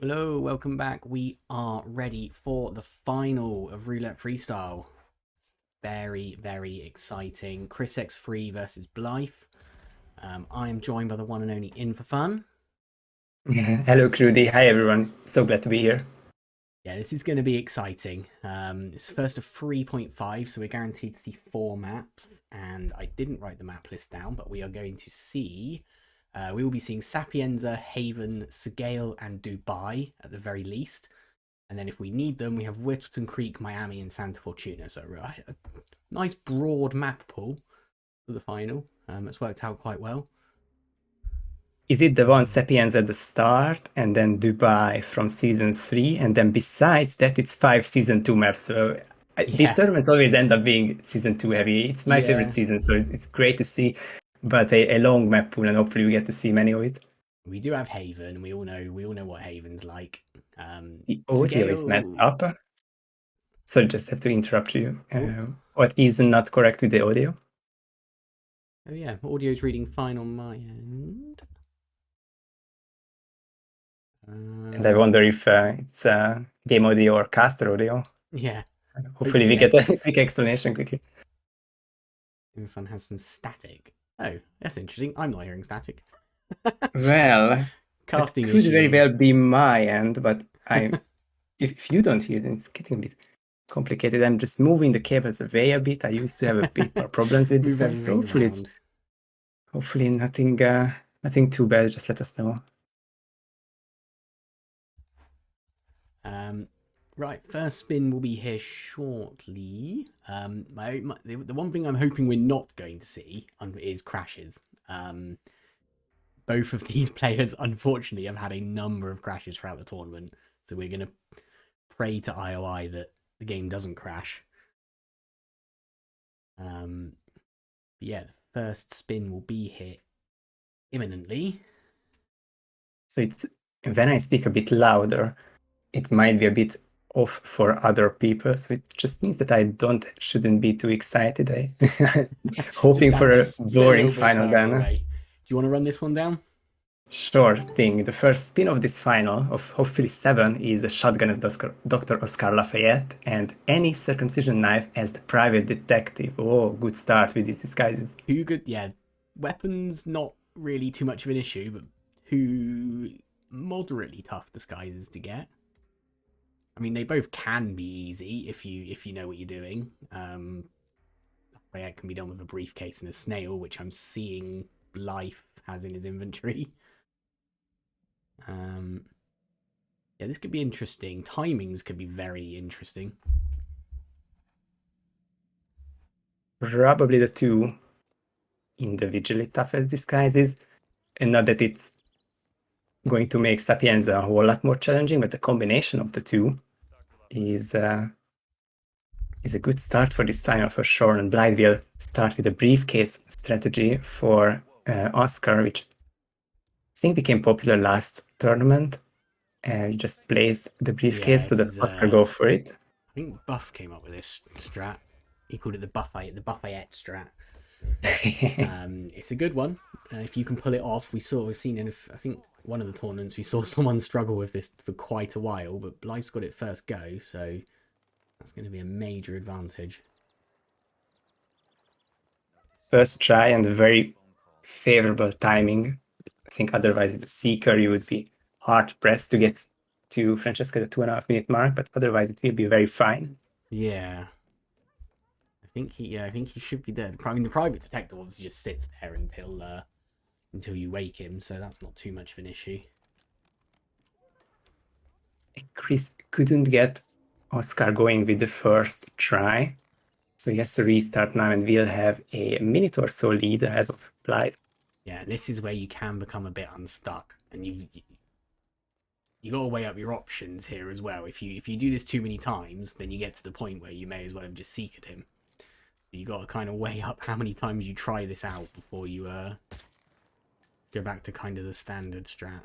Hello, hello, welcome back. We are ready for the final of Roulette Freestyle. Very, very exciting. ChrisX3 versus Blithe. I am joined by the one and only In4Fun. Hello, Crudy. Hi, everyone. So glad to be here. Yeah, this is going to be exciting. It's first of 3.5, so we're guaranteed to see 4 maps. And I didn't write the map list down, but we are going to see... we will be seeing Sapienza, Haven, Segale, and Dubai at the very least. And then if we need them, we have Whittleton Creek, Miami, and Santa Fortuna. So a nice broad map pool for the final. It's worked out quite well. Is it the one Sapiens at the start and then Dubai from season 3? And then besides that, it's 5 season 2 maps. So these Yeah, tournaments always end up being season 2 heavy. It's my favorite yeah. season, so it's great to see. But a long map pool, and hopefully we get to see many of it. We do have Haven. We all know what Haven's like. The audio is messed Segale. up, so I just have to interrupt you. Oh, What is not correct with the audio? oh yeah. Audio's reading fine on my end. And I wonder if it's game audio or caster audio. Yeah. Hopefully Hopefully, we yeah. get a quick explanation quickly. In4Fun has some static. Oh, that's interesting. I'm not hearing static. Well, that Casting could very well issues. be my end, but if you don't hear it, it's getting a bit complicated. I'm just moving the cables away a bit. I used to have a bit more problems with this Move one, so everything around. hopefully nothing too bad. Just let us know. Right, first spin will be here shortly. The one thing I'm hoping we're not going to see is crashes. Both of these players, unfortunately, have had a number of crashes throughout the tournament, so we're going to pray to IOI that the game doesn't crash. Yeah, the first spin will be here imminently. So it's when I speak a bit louder, it might be a bit off for other people. So it just means that I shouldn't be too excited. Just Hoping for a sit a boring little bit final further then. away. Do you want to run this one down? Sure thing. The first spin of this final, of hopefully 7, is a shotgun as Dr. Oscar Lafayette and any circumcision knife as the private detective. Oh, good start with these disguises. Two good, yeah. Weapons not really too much of an issue, but two moderately tough disguises to get. I mean, they both can be easy if you know what you're doing. It can be done with a briefcase and a snail, which I'm seeing Blithe has in his inventory. Yeah, this could be interesting. Timings could be very interesting. Probably the two individually toughest disguises. And not that it's going to make Sapienza a whole lot more challenging, but the combination of the two is a good start for this final for sure. And Blithe will start with a briefcase strategy for Oscar, which I think became popular last tournament. You just place the Yeah, briefcase so this that is Oscar go for it. I think Buff came up with this strat. He called it the Buffayette strat. It's a good one. If you can pull it off, we've seen in I think one of the tournaments we saw someone struggle with this for quite a while, but Blithe's got it first go, so that's going to be a major advantage. First try and very favorable timing. I think otherwise with the Seeker you would be hard pressed to get to Francesca the 2.5 minute mark, but otherwise it will be very fine. Yeah, I think he should be there. I mean, the private detective obviously just sits there until you wake him, so that's not too much of an issue. Chris couldn't get Oscar going with the first try, so he has to restart now, and we'll have a minute or so lead ahead of Blithe. Yeah, this is where you can become a bit unstuck, and you got to weigh up your options here as well. If you do this too many times, then you get to the point where you may as well have just seeked him. You got to kind of weigh up how many times you try this out before you go back to kind of the standard strat.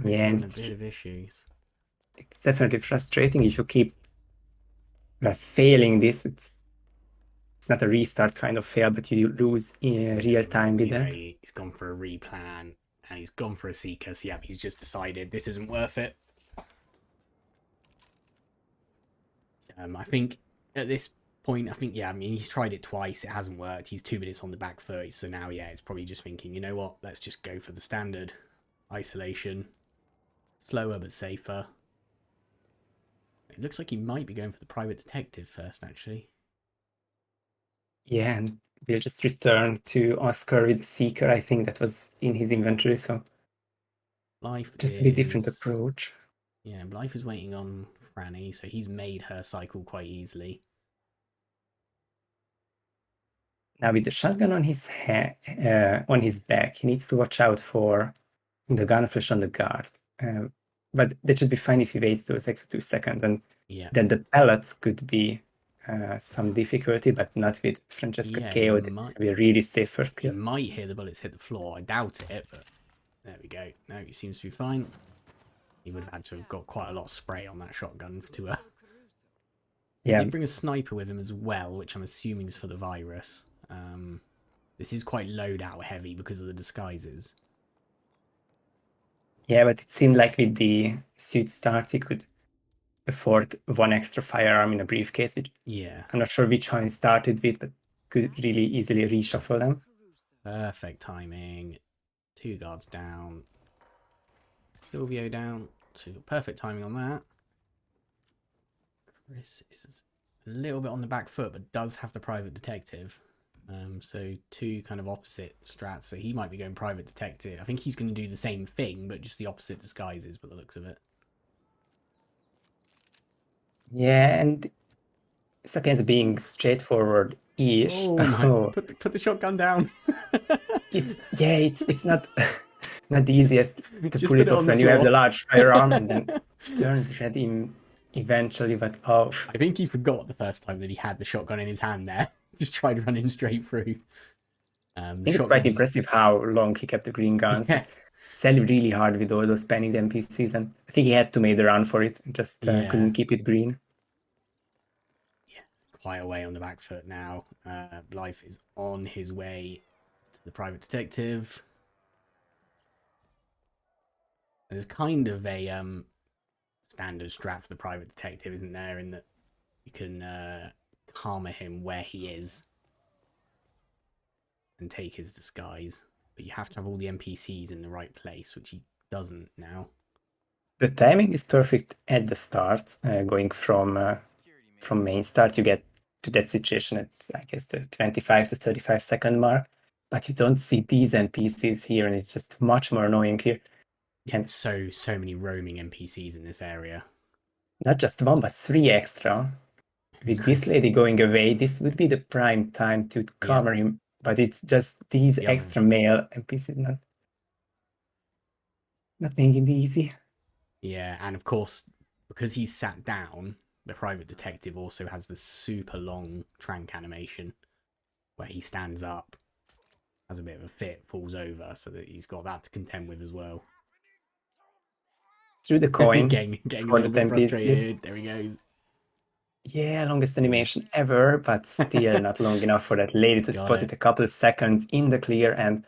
Yeah, and A bit of issues. it's definitely frustrating if you keep failing this. It's not a restart kind of fail, but you lose in real time with that. He's gone for a replan, and he's gone for a Seeker. So yeah, he's just decided this isn't worth it. I think at this point, yeah, I mean, he's tried it twice. It hasn't worked. He's 2 minutes on the back foot. So now, yeah, it's probably just thinking, you know what? Let's just go for the standard isolation. Slower but safer. It looks like he might be going for the private detective first, actually. Yeah, and we'll just return to Oscar with the Seeker. I think that was in his inventory, so Life just is... a bit different approach. Yeah, Blithe is waiting on Franny, so he's made her cycle quite easily. Now with the shotgun on on his back, he needs to watch out for the gun flash on the guard. But that should be fine if he waits those extra 2 seconds, and then the pellets could be some difficulty, but not with Francesca KO. That's be a really safe first kill. He might hear the bullets hit the floor. I doubt it, but there we go. No, he seems to be fine. He would have had to have got quite a lot of spray on that shotgun to her. He did bring a sniper with him as well, which I'm assuming is for the virus. This is quite loadout heavy because of the disguises. Yeah, but it seemed like with the suit start, he could afford 1 extra firearm in a briefcase. Which I'm not sure which one he started with, but could really easily reshuffle them. Perfect timing. 2 guards down. Silvio down. So perfect timing on that. Chris is a little bit on the back foot, but does have the private detective. So 2 kind of opposite strats. So he might be going private detective. I think he's going to do the same thing, but just the opposite disguises by the looks of it. Yeah, and Sapiens being straightforward-ish. Oh. Put the shotgun down. it's not not the easiest to just pull it off when you have the large firearm and then turns red eventually, but oh. I think he forgot the first time that he had the shotgun in his hand there. Just tried running straight through. I think it's quite impressive how long he kept the green guns. Yeah. Sell really hard with all those panicked NPCs, and I think he had to make the run for it and just couldn't keep it green. Yeah, quite away on the back foot now. Blithe is on his way to the private detective. There's kind of a standard strat for the private detective, isn't there? In that you can karma him where he is and take his disguise, but you have to have all the NPCs in the right place, which he doesn't now. The timing is perfect at the start. Going from main start, you get to that situation at, I guess, the 25 to 35 second mark, but you don't see these NPCs here, and it's just much more annoying here. And so many roaming NPCs in this area. Not just 1, but 3 extra. With this lady going away, this would be the prime time to cover him, but it's just these extra male NPCs not making it easy. Yeah, and of course, because he's sat down, the private detective also has the super long trank animation where he stands up, has a bit of a fit, falls over, so that he's got that to contend with as well. Through the coin. getting a little bit frustrated. There he goes. Yeah, longest animation ever, but still not long enough for that lady to spot it a couple of seconds in the clear. And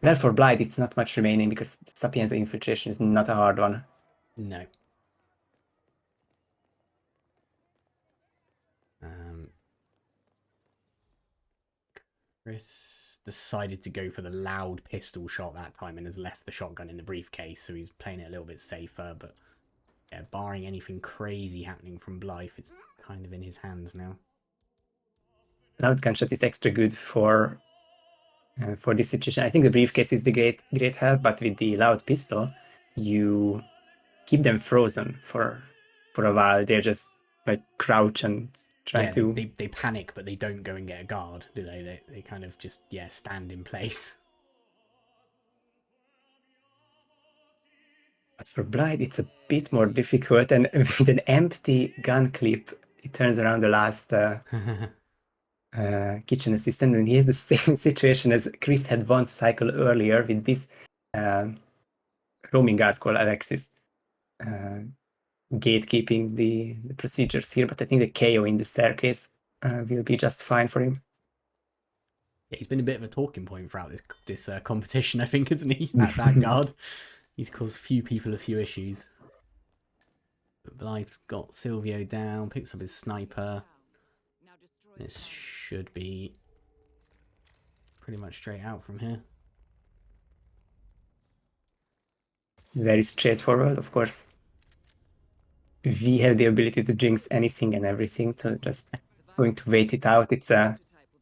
well, for Blithe, it's not much remaining because Sapienza infiltration is not a hard one. No. Chris decided to go for the loud pistol shot that time and has left the shotgun in the briefcase, so he's playing it a little bit safer. But yeah, barring anything crazy happening from Blithe, it's kind of in his hands now. Loud gunshot is extra good for this situation. I think the briefcase is the great help, but with the loud pistol, you keep them frozen for a while. They're just like crouch and try to. They panic, but they don't go and get a guard, do they? They kind of just stand in place. But for Blithe, it's a bit more difficult, and with an empty gun clip, it turns around the last kitchen assistant, and he has the same situation as Chris had one cycle earlier with this roaming guard called Alexis, gatekeeping the procedures here. But I think the KO in the staircase will be just fine for him. Yeah, he's been a bit of a talking point throughout this competition, I think, isn't he? That guard. He's caused a few people a few issues. But Blithe's got Silvio down, picks up his sniper. This should be pretty much straight out from here. It's very straightforward, of course. We have the ability to jinx anything and everything, so just going to wait it out.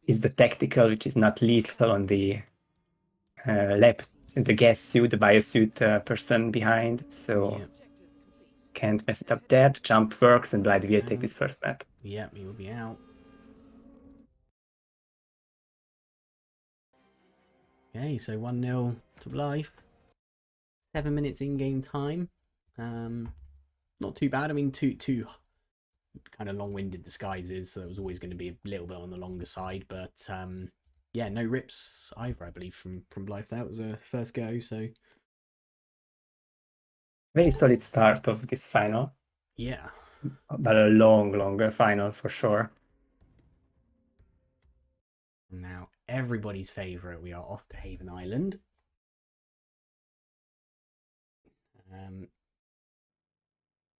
It's the tactical, which is not lethal on the the gas suit, the biosuit person behind, so Yep. can't mess it up there. The jump works, and Blithe will take this first map. Yep, he will be out. Okay, so 1-0 to Blithe. 7 minutes in-game time. Not too bad. I mean, two kind of long-winded disguises, so it was always going to be a little bit on the longer side. But yeah, no rips either, I believe, from Blithe. That was a first go, so Very solid start of this final. yeah. But a longer final for sure. Now, everybody's favourite, we are off to Haven Island.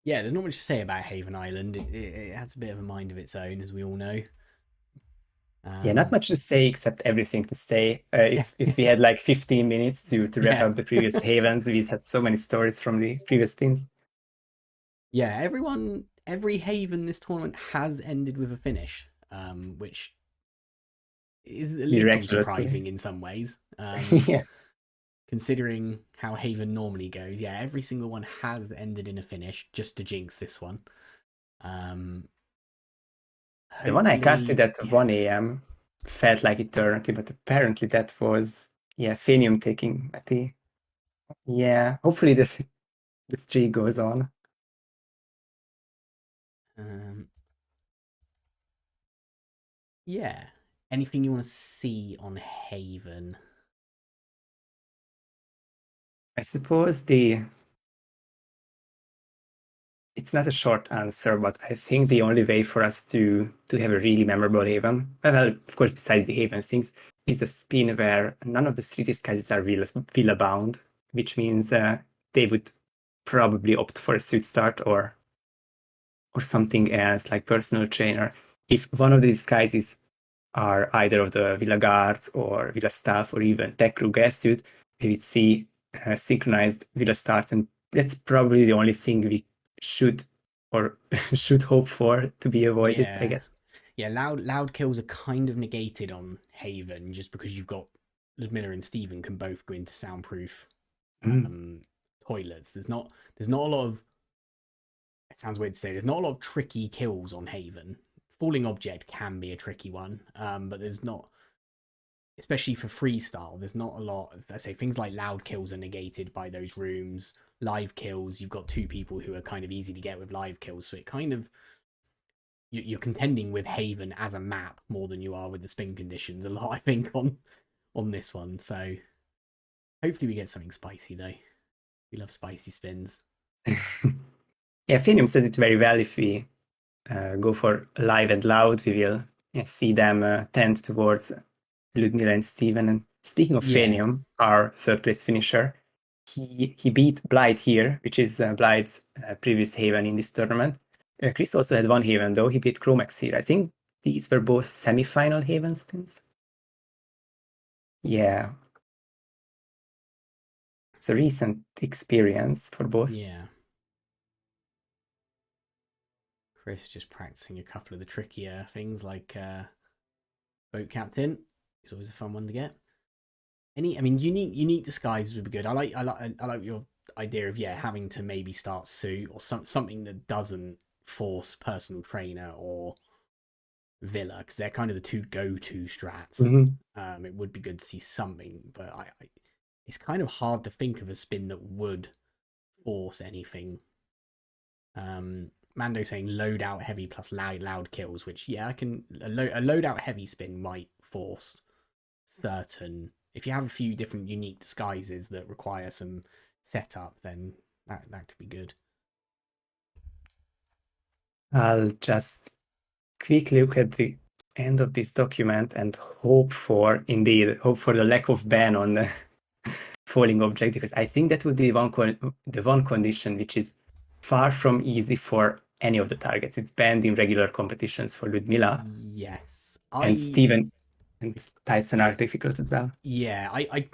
Yeah, there's not much to say about Haven Island. It has a bit of a mind of its own, as we all know. Yeah, not much to say except everything to say. If we had like 15 minutes to wrap Yeah. up the previous Havens, we had so many stories from the previous spins. Yeah, every Haven this tournament has ended with a finish, which is a little Miraculously. surprising in some ways. Yeah. Considering how Haven normally goes, yeah, every single one has ended in a finish, just to jinx this one. The one I casted at Yeah. 1 a.m. felt like eternity, but apparently that was, yeah, Phanium taking Matty. Yeah, hopefully this streak goes on. Yeah. Anything you want to see on Haven? I suppose it's not a short answer, but I think the only way for us to have a really memorable Haven, well, of course, besides the Haven things, is a spin where none of the three disguises are villa bound, which means they would probably opt for a suit start or something else like personal trainer. If one of the disguises are either of the Villa Guards or Villa Staff or even Tech Crew gas suit, we would see synchronized Villa starts, and that's probably the only thing we should or should hope for to be avoided, I guess. Yeah, loud kills are kind of negated on Haven just because you've got Ludmilla and Steven can both go into soundproof toilets. There's not a lot of, it sounds weird to say, there's not a lot of tricky kills on Haven. Falling object can be a tricky one, but there's not, especially for freestyle, there's not a lot of, I say, things like loud kills are negated by those rooms. Live kills, you've got two people who are kind of easy to get with live kills, so it kind of, you're contending with Haven as a map more than you are with the spin conditions a lot, I think, on this one. So hopefully we get something spicy though. We love spicy spins. Yeah, Phanium says it very well. If we go for live and loud, we will see them tend towards Ludmilla and Steven. And speaking of Phanium, our third place finisher, he beat Blithe here, which is Blithe's previous Haven in this tournament. Chris also had one Haven though. He beat Chromax here. I think these were both semi-final Haven spins. Yeah. It's a recent experience for both. Yeah. Chris just practicing a couple of the trickier things like Boat Captain. It's always a fun one to get. I mean, unique disguises would be good. I like your idea of having to maybe start suit or something that doesn't force personal trainer or Villa, because they're kind of the two go-to strats. It would be good to see something, but it's kind of hard to think of a spin that would force anything. Mando saying loadout heavy plus loud kills, which I can, a loadout heavy spin might force certain, if you have a few different unique disguises that require some setup, then that could be good. I'll just quickly look at the end of this document and hope for the lack of ban on the falling object, because I think that would be the one condition which is far from easy for any of the targets. It's banned in regular competitions for Ludmila, Yes, and Steven and Tyson are difficult as well. yeah, I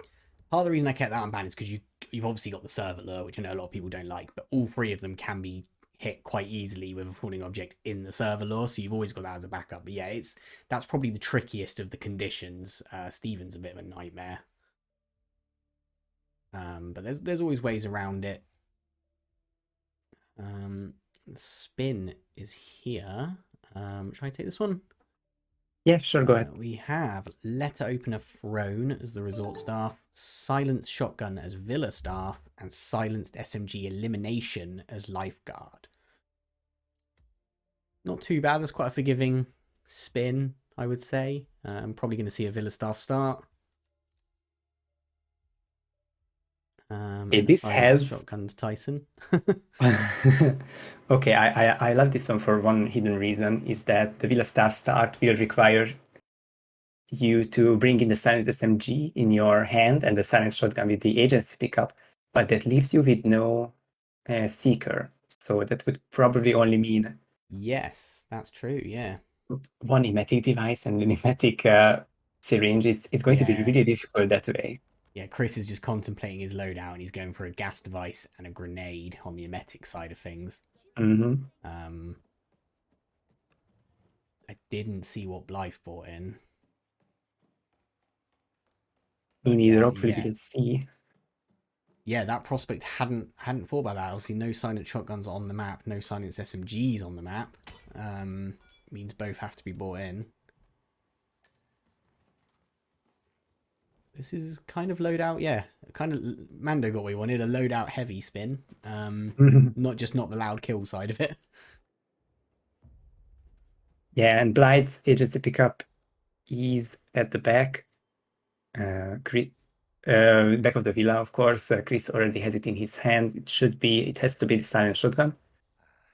part of the reason I kept that unbanned is because you've obviously got the servant lure, which I know a lot of people don't like, but all three of them can be hit quite easily with a falling object in the server lure, so you've always got that as a backup. But yeah, that's probably the trickiest of the conditions. Steven's a bit of a nightmare, but there's always ways around it. Spin is here. Should I take this one? Yeah, sure, go ahead. We have Letter Opener Throne as the resort staff, Silenced Shotgun as Villa staff, and Silenced SMG Elimination as lifeguard. Not too bad. That's quite a forgiving spin, I would say. I'm probably going to see a Villa staff start. And This Silenced has Shotgun's Tyson. okay, I love this one for one hidden reason, is that the Villa staff start will require you to bring in the silenced SMG in your hand and the silenced shotgun with the agency pickup, but that leaves you with no seeker. So that would probably only mean Yes, that's true. Yeah. one emetic device and an emetic syringe. It's going to be Yeah. really difficult that way. Yeah, Chris is just contemplating his loadout and he's going for a gas device and a grenade on the emetic side of things. Mm-hmm. I didn't see what Blithe bought in. Me But neither, yeah, hopefully we'll see. Yeah, that prospect hadn't thought about that. Obviously, no silent shotguns on the map, no silent SMGs on the map. Means both have to be bought in. This is kind of loadout, yeah. Kind of Mando got what he wanted, a loadout heavy spin. Not the loud kill side of it. Yeah, and Blithe's agency pickup is at the back. Back of the villa, of course. Chris already has it in his hand. It has to be the silent shotgun.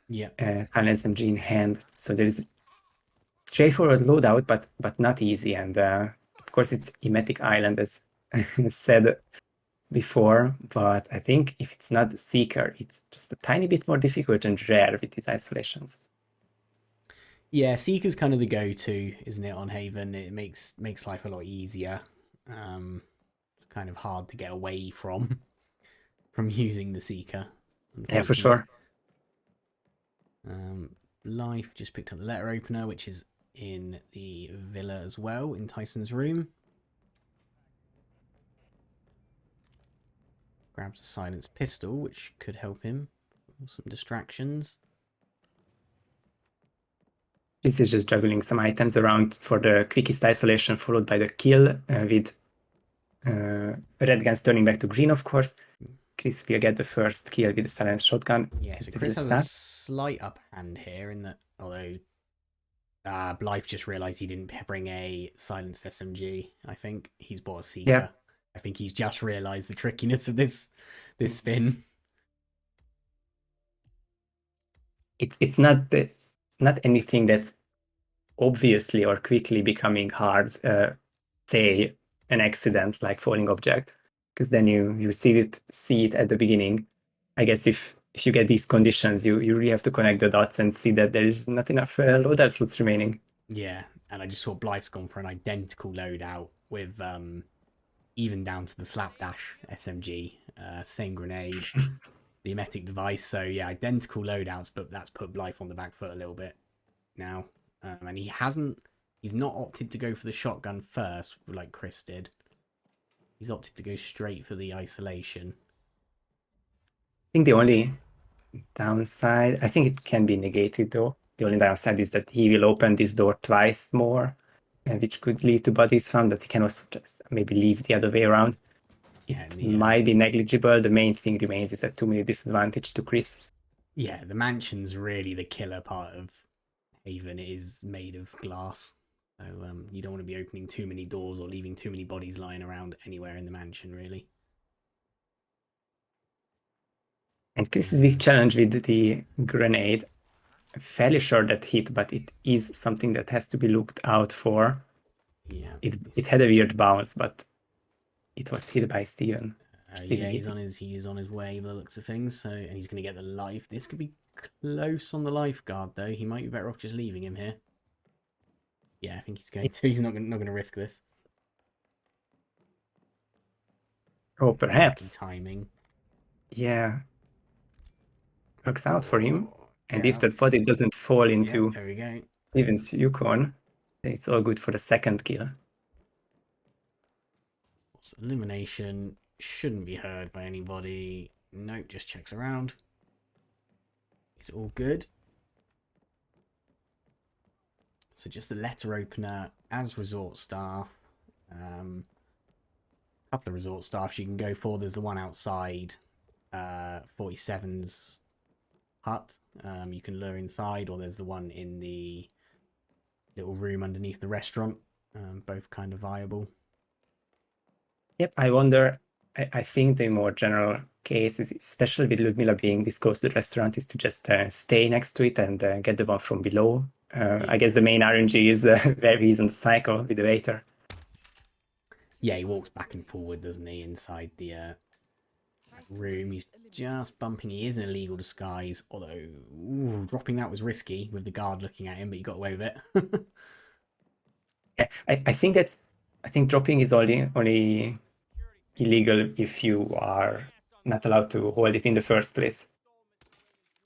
Yeah. Silent SMG in hand. So there is straightforward loadout, but not easy. And of course, it's Emetic Island, as said before. But I think if it's not the Seeker, it's just a tiny bit more difficult and rare with these isolations. Yeah, Seeker's kind of the go-to, isn't it, on Haven? It makes life a lot easier. It's kind of hard to get away from using the Seeker. Yeah, for sure. Life just picked up the letter opener, which is in the villa as well, in Tyson's room. Grabs a silenced pistol, which could help him. Some distractions. This is just juggling some items around for the quickest isolation, followed by the kill with red guns turning back to green, of course. Chris will get the first kill with the silent shotgun. Yeah, so Chris has a slight upper-hand here in that, although Blithe just realised he didn't bring a silenced SMG. I think he's bought a Seeker. Yeah. I think he's just realised the trickiness of this spin. It's not anything that's obviously or quickly becoming hard, say an accident like falling object, because then you see it at the beginning. I guess if you get these conditions, you really have to connect the dots and see that there is not enough loadout slots remaining. Yeah, and I just saw Blithe's gone for an identical loadout with even down to the slapdash SMG, same grenade, the emetic device. So yeah, identical loadouts, but that's put Blithe on the back foot a little bit now. And he's not opted to go for the shotgun first like Chris did. He's opted to go straight for the isolation. I think the only downside, I think it can be negated though. The only downside is that he will open this door twice more, which could lead to bodies found, but he can also just maybe leave the other way around. It might be negligible. The main thing remains is a 2-minute disadvantage to Chris. Yeah, the mansion's really the killer part of Haven. It is made of glass. So you don't want to be opening too many doors or leaving too many bodies lying around anywhere in the mansion, really. And Chris's big challenge with the grenade, fairly sure that hit, but it is something that has to be looked out for. Yeah. It had a weird bounce, but it was hit by Steven. Yeah, Steven he hit it. is on his way by the looks of things. So, and he's going to get the life. This could be close on the lifeguard though. He might be better off just leaving him here. Yeah, I think he's going to. He's not going to risk this. Oh, Lucky perhaps. timing. Yeah, works out for him. Oh, And yeah, if that body doesn't fall yeah. into There we go. Steven's Yukon, then it's all good for the second kill. So elimination shouldn't be heard by anybody. Nope, just checks around. It's all good. So just the letter opener as resort staff. Couple of resort staffs you can go for. There's the one outside 47's hut. You can lure inside, or there's the one in the little room underneath the restaurant. Both kind of viable. Yep, I wonder. I think the more general case is, especially with Ludmilla being this close to the restaurant, is to just stay next to it and get the one from below. I guess the main RNG is where he's on the cycle with the waiter. Yeah, he walks back and forward, doesn't he, inside the room. He's just bumping. He is in illegal disguise, although dropping that was risky with the guard looking at him, but he got away with it. Yeah, I think dropping is only illegal if you are not allowed to hold it in the first place.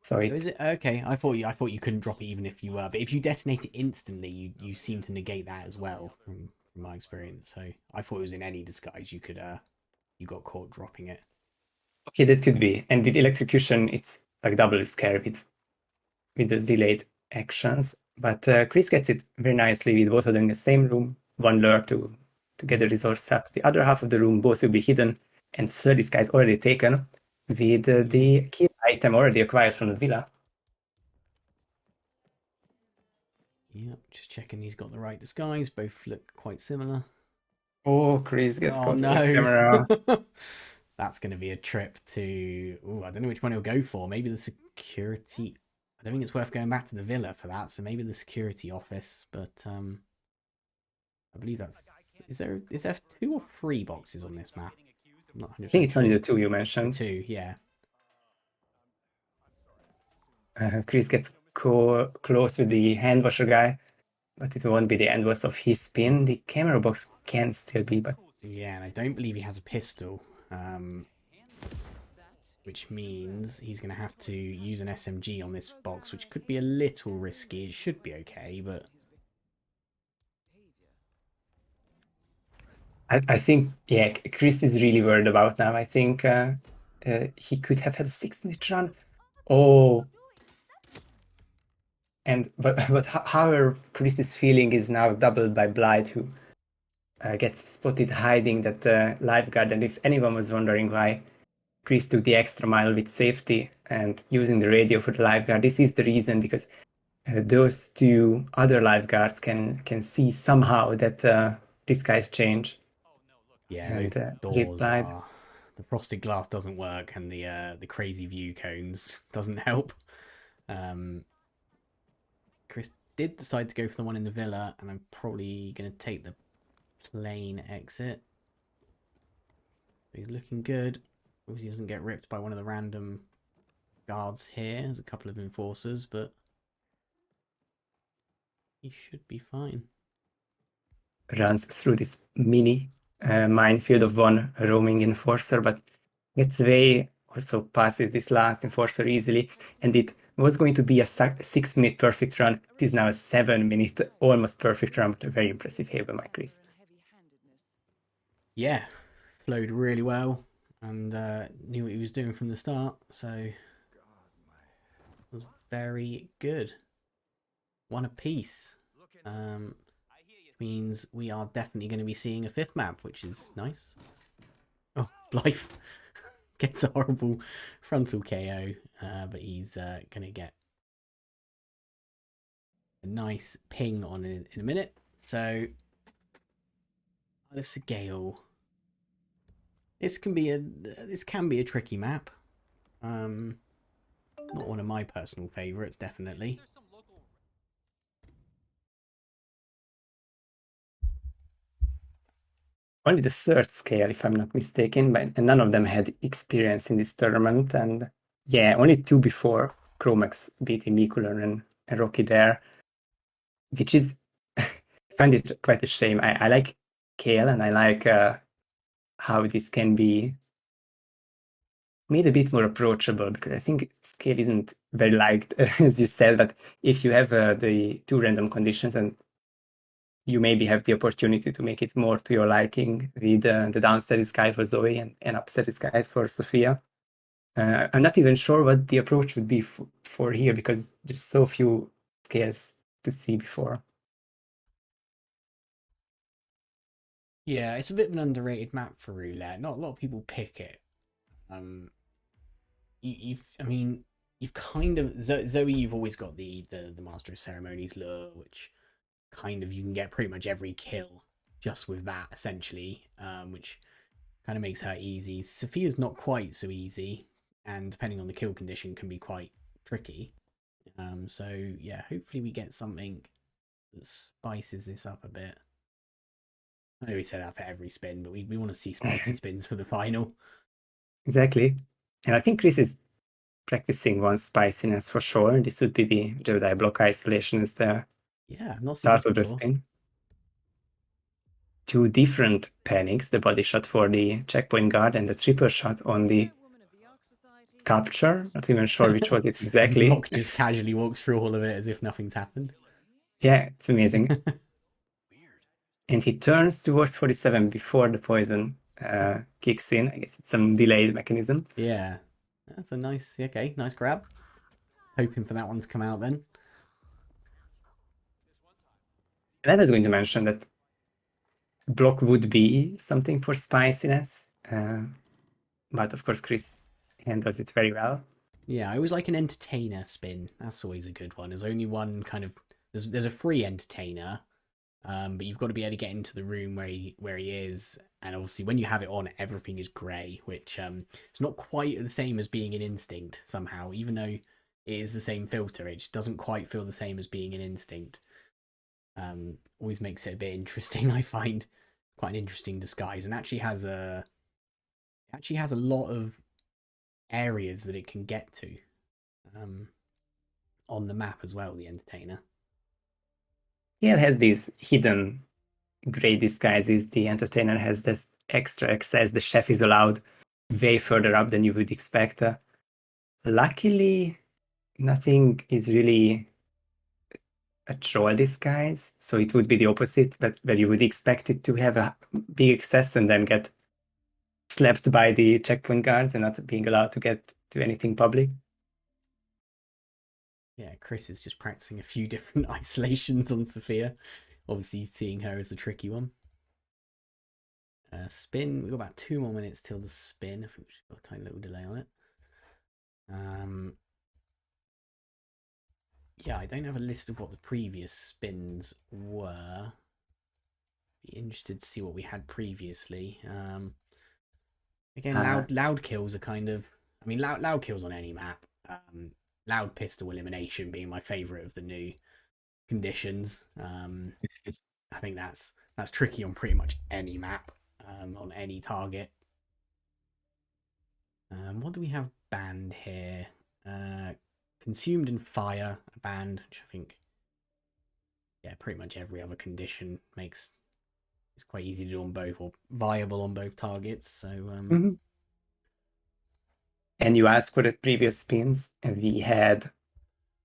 So Oh, is it okay? I thought you couldn't drop it even if you were, but if you detonate it instantly, you seem to negate that as well from my experience. So I thought it was in any disguise you could you got caught dropping it. okay, that could be. And with electrocution, it's like double scary with those delayed actions. But Chris gets it very nicely with both of them in the same room. One lure to get the resource out to the other half of the room. Both will be hidden, and the third disguise already taken with the key item already acquired from the villa. Yep, just checking he's got the right disguise. Both look quite similar. Oh, Chris gets Oh caught on the no. camera. That's going to be a trip to. Oh, I don't know which one he'll go for. Maybe the security. I don't think it's worth going back to the villa for that. So maybe the security office. But I believe that's. Is there 2 or 3 boxes on this map? I'm not I think 100% it's only sure. the two you The mentioned. 2, yeah. Chris gets close with the hand washer guy, but it won't be the end was of his spin. The camera box can still be, but Yeah, and I don't believe he has a pistol. Which means he's going to have to use an SMG on this box, which could be a little risky. It should be okay, but I think, yeah, Chris is really worried about now. I think he could have had a 6-minute run. Oh, and but however, Chris's feeling is now doubled by Blithe, who gets spotted hiding that lifeguard. And if anyone was wondering why Chris took the extra mile with safety and using the radio for the lifeguard, this is the reason, because those two other lifeguards can see somehow that this guy's change. yeah, those And doors replied, are the frosted glass doesn't work, and the crazy view cones doesn't help. Chris did decide to go for the one in the villa, and I'm probably going to take the plane exit. He's looking good. Obviously, he doesn't get ripped by one of the random guards here. There's a couple of enforcers, but he should be fine. runs through this mini minefield of one roaming enforcer, but gets away, also passes this last enforcer easily, and it was going to be a 6-minute perfect run. It is now a 7-minute almost perfect run, but a very impressive haven by Chris. Yeah, flowed really well, and knew what he was doing from the start, so it was very good. One apiece. Means we are definitely going to be seeing a 5th map, which is nice. Oh, Blithe gets a horrible frontal KO, but he's going to get a nice ping on in a minute. So, Isle of Segale. This can be a tricky map. Not one of my personal favourites, definitely. only the third scale, if I'm not mistaken, but and none of them had experience in this tournament. And yeah, only two before Chromax beating Mikulan and Rocky there, which is I find it quite a shame. I like Kale and I like how this can be made a bit more approachable because I think scale isn't very liked, as you said. But if you have the two random conditions and you maybe have the opportunity to make it more to your liking with the downstairs sky for Zoe and upstairs skies for Sophia. I'm not even sure what the approach would be for here because there's so few scales to see before. Yeah, it's a bit of an underrated map for Roulette. Not a lot of people pick it. Um, I mean, you've kind of Zoe. You've always got the Master of Ceremonies lure, which kind of you can get pretty much every kill just with that essentially, which kind of makes her easy. Sophia's not quite so easy, and depending on the kill condition, can be quite tricky. So yeah, hopefully we get something that spices this up a bit. I know we say that for every spin, but we want to see spicy spins for the final. Exactly. And I think Chris is practicing one spiciness for sure. This would be the Jedi block isolation as the Yeah, I've not seen this start of the before. spin. Two different panics, the body shot for the checkpoint guard and the triple shot on the sculpture. Not even sure which was it And exactly. Block just casually walks through all of it as if nothing's happened. Yeah, it's amazing. And he turns towards 47 before the poison kicks in. I guess it's some delayed mechanism. Yeah, that's a nice, okay, nice grab. Hoping for that one to come out then. And I was going to mention that block would be something for spiciness, but of course Chris handles it very well. Yeah, I always like an entertainer spin. That's always a good one. There's only one kind of there's a free entertainer, but you've got to be able to get into the room where he is, and obviously when you have it on, everything is grey, which it's not quite the same as being an instinct somehow. Even though it is the same filter, it just doesn't quite feel the same as being an instinct. Always makes it a bit interesting. I find quite an interesting disguise, and actually has a lot of areas that it can get to um, on the map as well. The entertainer. He has these hidden gray disguises. The entertainer has this extra access. The chef is allowed way further up than you would expect. Luckily, nothing is really a troll disguise, so it would be the opposite, but where you would expect it to have a big access and then get slapped by the checkpoint guards and not being allowed to get to anything public. Yeah, Chris is just practicing a few different isolations on Sophia. Obviously, seeing her as the tricky one. Spin. We've got about 2 more minutes till the spin. I think we've got a tiny little delay on it. Yeah, I don't have a list of what the previous spins were. Be interested to see what we had previously. Again, loud kills are kind of. I mean, loud kills on any map. Loud pistol elimination being my favorite of the new conditions. I think that's tricky on pretty much any map, on any target. What do we have banned here? Consumed in fire, banned, which I think, yeah, pretty much every other condition makes it's quite easy to do on both or viable on both targets. So Mm-hmm. And you asked for the previous spins, and we had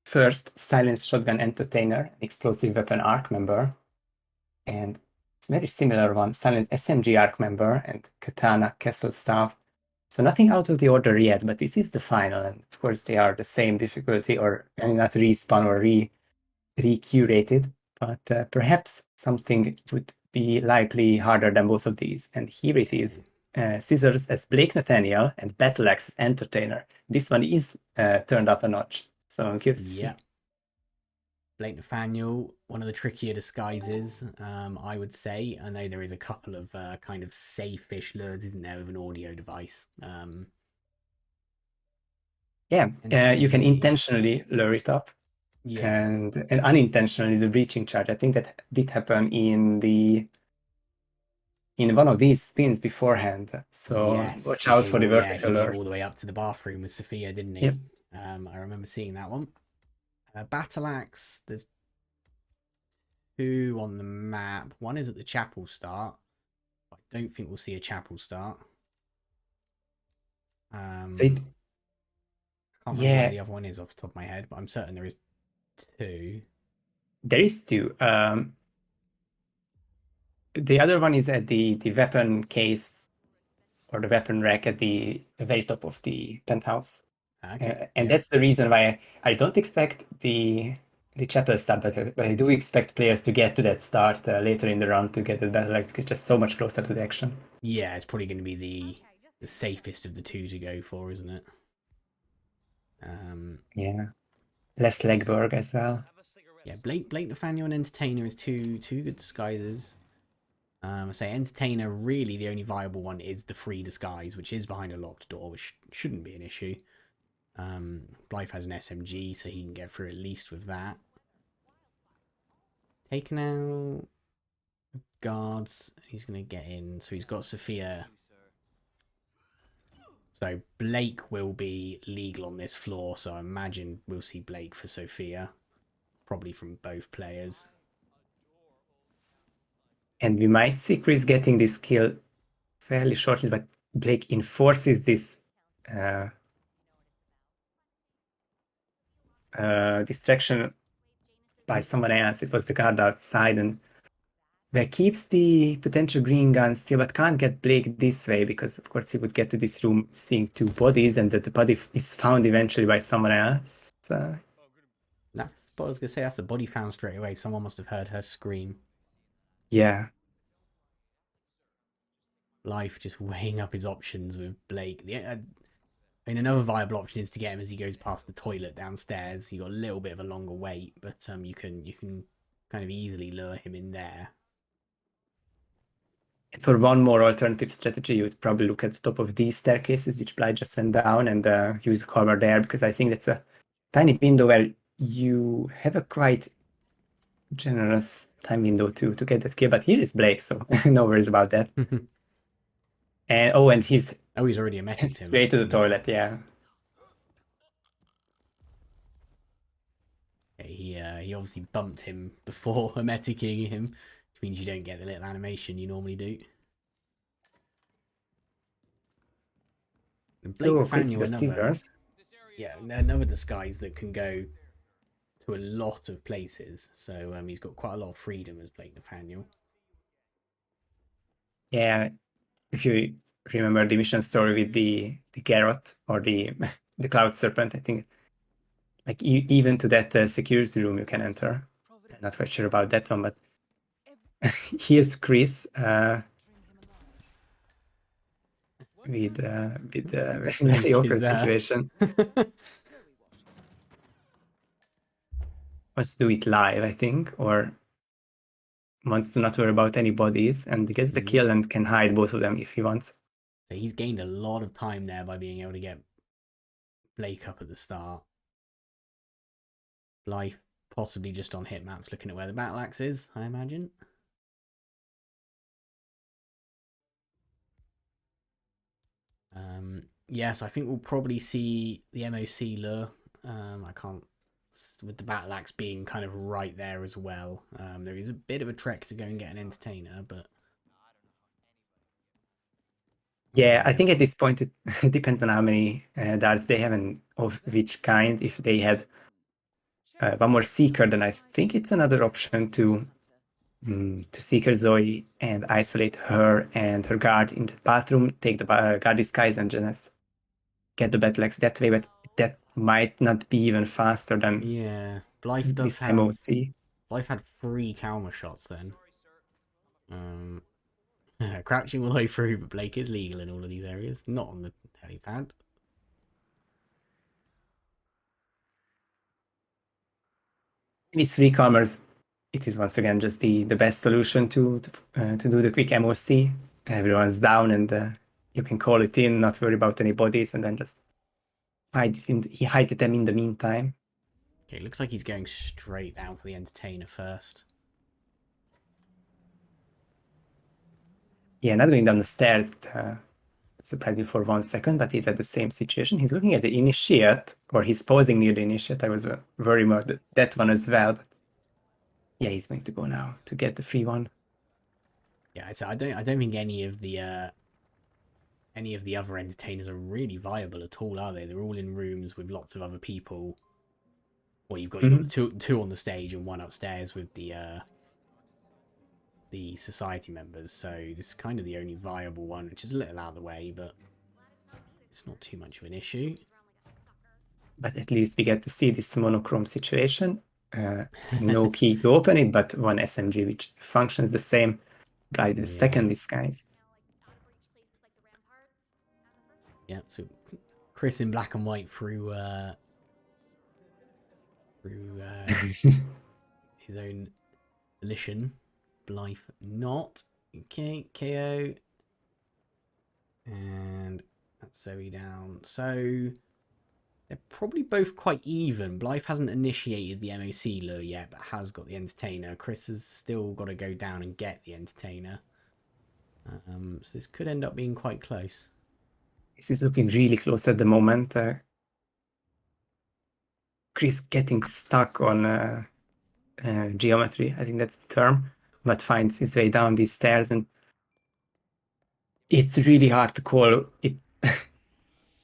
first Silence Shotgun Entertainer, Explosive Weapon Arc member, and it's a very similar one, Silence SMG Arc member, and Katana Castle Staff. So nothing out of the order yet, but this is the final, and of course they are the same difficulty, or not respun or re-curated, but perhaps something would be likely harder than both of these. And here it is. Scissors as Blake Nathaniel and Battle Axe as Entertainer. This one is turned up a notch, so I'm curious to see. Blake Nathaniel, one of the trickier disguises, I would say. I know there is a couple of kind of safe-ish lures, isn't there, with an audio device. Yeah, you can intentionally lure it up. Yeah. And unintentionally the breaching charge. I think that did happen in the in one of these spins beforehand. So Yes, watch out for the yeah, he vertical came lures. all the way up to the bathroom with Sophia, didn't Yep. he? I remember seeing that one. Battle Axe, there's two on the map. One is at the chapel start. I don't think we'll see a chapel start. So it, I can't remember where yeah, the other one is off the top of my head, but I'm certain there is two. there is two. The other one is at the weapon case or the weapon rack at the very top of the penthouse. Okay, And yeah. that's the reason why I don't expect the chapel start, but I do expect players to get to that start later in the round to get the battle axe because it's just so much closer to the action. Yeah, it's probably going to be the safest of the two to go for, isn't it? Yeah, less legwork as well. Yeah, Blake Nathaniel and Entertainer is two good disguises. I say Entertainer, really the only viable one is the free disguise, which is behind a locked door, which shouldn't be an issue. Blithe has an SMG, so he can get through at least with that. Taking out guards, he's going to get in. So he's got Sophia. So Blake will be legal on this floor, so I imagine we'll see Blake for Sophia. Probably from both players. And we might see Chris getting this kill fairly shortly, but Blake enforces this uh, distraction by someone else. It was the guard outside, and that keeps the potential green gun still, but can't get Blake this way because, of course, he would get to this room seeing two bodies, and that the body is found eventually by someone else. That's what I was going to say. That's a body found straight away. Someone must have heard her scream. Yeah. Life just weighing up his options with Blake. I mean, another viable option is to get him as he goes past the toilet downstairs. You got a little bit of a longer wait, but you can kind of easily lure him in there. For one more alternative strategy, you would probably look at the top of these staircases, which Blythe just went down, and use a cover there, because I think that's a tiny window where you have a quite generous time window to get that kill. But here is Blake, so no worries about that. And he's Oh, he's already emetic him. straight to the toilet, yeah. He obviously bumped him before emeticking him, which means you don't get the little animation you normally do. And Blake So Chris with Nathaniel, the scissors. another disguise that can go to a lot of places. So he's got quite a lot of freedom as Blake Nathaniel. Yeah, if you remember the mission story with the Garrot or the the Cloud Serpent, I think like even to that security room you can enter. I'm not quite sure about that one, but here's Chris with a very awkward situation. Wants to do it live, I think, or wants to not worry about any bodies and gets the kill and can hide both of them if he wants. So he's gained a lot of time there by being able to get Blake up at the start. Blythe possibly just on hit maps looking at where the battle axe is, I imagine. Yes, I think we'll probably see the MOC lure. I can't, with the battle axe being kind of right there as well. There is a bit of a trek to go and get an entertainer, but Yeah, I think at this point it depends on how many darts they have and of which kind. If they had one more seeker, then I think it's another option to seeker Zoe and isolate her and her guard in the bathroom, take the guard disguise and just get the battle axe that way. But that might not be even faster than yeah, Blythe does this have. MOC. Blythe had 3 Calmer shots then. Crouching all the way through, but Blake is legal in all of these areas, not on the helipad. With 3 calmers, it is once again just the best solution to do the quick MOC. Everyone's down and you can call it in, not worry about any bodies, and then just he hide them in the meantime. Okay, looks like he's going straight down for the entertainer first. Yeah, not going down the stairs. Surprised me for 1 second, but he's at the same situation. He's looking at the initiate, or he's pausing near the initiate. I was worried about that one as well. But yeah, he's going to go now to get the free one. Yeah, so I don't think any of the other entertainers are really viable at all, are they? They're all in rooms with lots of other people. Well, you've got Mhm. the two on the stage and one upstairs with the society members. So this is kind of the only viable one, which is a little out of the way, but it's not too much of an issue. But at least we get to see this monochrome situation. No key to open it, but one SMG which functions the same. Right, the Yeah. second disguise. Yeah, so Chris in black and white through his own volition. Blithe not. Okay, KO. And that's Zoe down. So they're probably both quite even. Blithe hasn't initiated the MOC lure yet, but has got the entertainer. Chris has still got to go down and get the entertainer. So this could end up being quite close. This is looking really close at the moment. Chris getting stuck on geometry, I think that's the term, but finds his way down these stairs, and it's really hard to call it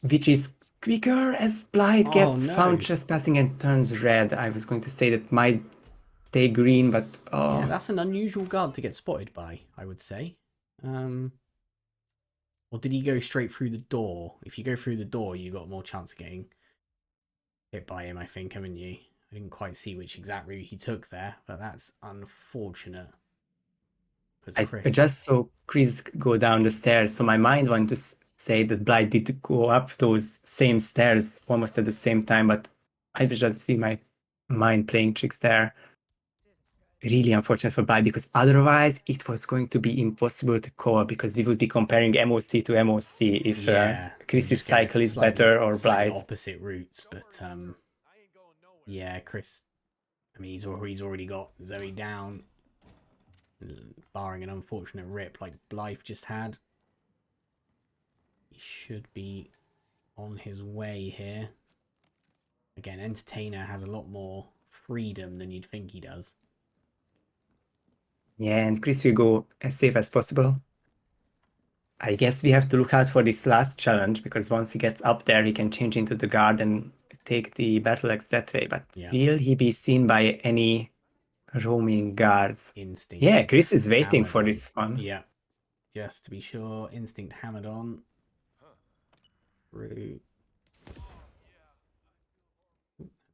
which is quicker as Blithe Oh gets found no! trespassing and turns red. I was going to say that might stay green, but Yeah, oh, that's an unusual guard to get spotted by, I would say. Or did he go straight through the door? If you go through the door, you got more chance of getting hit by him, I think, haven't you? I didn't quite see which exact route he took there, but that's unfortunate. Because I Chris, just saw Chris go down the stairs, so my mind wanted to say that Blithe did go up those same stairs almost at the same time, but I just see my mind playing tricks there. Really unfortunate for Blithe, because otherwise it was going to be impossible to call, because we would be comparing MOC to MOC if yeah, you Chris's just go cycle is slightly better or slightly Blithe. opposite routes, but yeah, Chris. I mean, he's already got Zoe down, barring an unfortunate rip like Blythe just had. He should be on his way here. Again, Entertainer has a lot more freedom than you'd think he does. Yeah, and Chris will go as safe as possible. I guess we have to look out for this last challenge, because once he gets up there, he can change into the guard and take the battle axe that way. But Yeah, will he be seen by any roaming guards? Instinct Yeah, Chris is waiting hammered for on. this one. Yeah, just to be sure, Instinct hammered on. Through.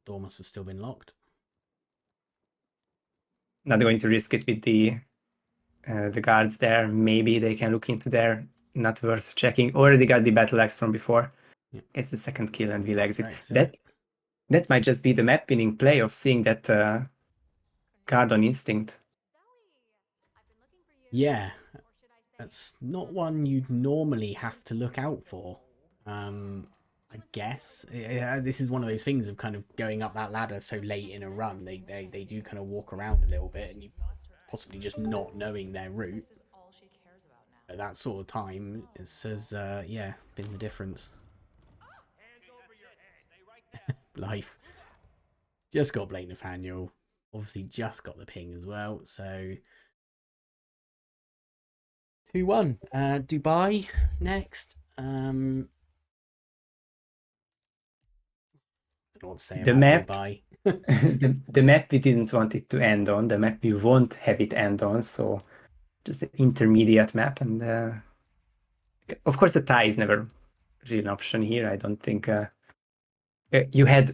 Door must have still been locked. Not going to risk it with the guards there. Maybe they can look into there. Not worth checking. Already got the battle axe from before. Yeah. Gets the second kill and will exit. Exit. That might just be the map winning play of seeing that guard on instinct. Yeah, that's not one you'd normally have to look out for. I guess this is one of those things of kind of going up that ladder so late in a run. They do kind of walk around a little bit, and you possibly just not knowing their route at that sort of time. It says, yeah, been the difference. Life just got Blake Nathaniel. Obviously, just got the ping as well. So 2-1. Dubai next. I don't know what to say The about map, Dubai. the map we didn't want it to end on. The map we won't have it end on. So just an intermediate map, and of course a tie is never really an option here. I don't think you had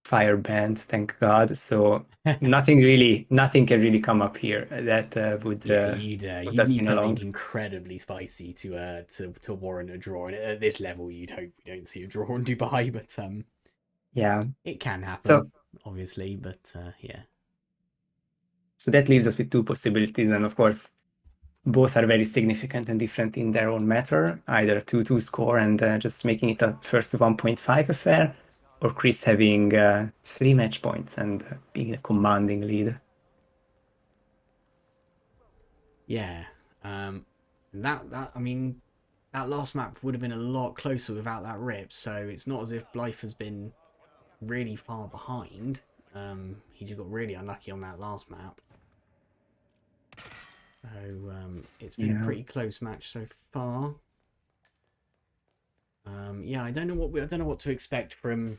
fire banned, thank God. So nothing can really come up here that would Yeah, put you'd us need in a something long. incredibly spicy to warrant a draw. And at this level, you'd hope we don't see a draw in Dubai, but Yeah. it can happen, So obviously. But yeah, so that leaves us with two possibilities, and of course both are very significant and different in their own matter. Either a 2-2 score and just making it a first 1.5 affair, or Chris having 3 match points and being a commanding lead. yeah. And I mean, that last map would have been a lot closer without that rip. So it's not as if Blythe has been really far behind. He just got really unlucky on that last map. So it's been a Yeah. pretty close match so far. Yeah, I don't know what to expect from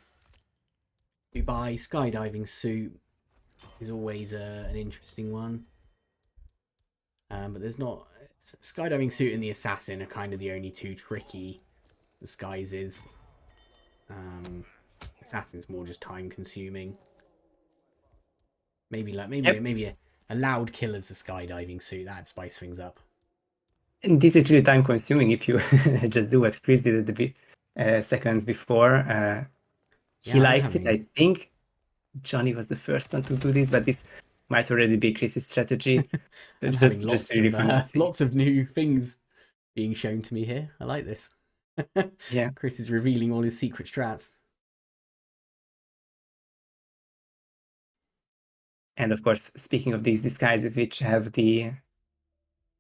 Dubai. Skydiving suit is always an interesting one. But there's not skydiving suit and the assassin are kind of the only two tricky disguises. Um, assassin's more just time consuming. Maybe Yep. a loud killer's the skydiving suit that'd spice things up. And this is really time consuming if you just do what Chris did at the seconds before. He Yeah, I'm likes it. I having think Johnny was the first one to do this, but this might already be Chris's strategy. I'm It's having just really fun to see. lots of new things being shown to me here. I like this. Yeah. Chris is revealing all his secret strats. And of course, speaking of these disguises, which have the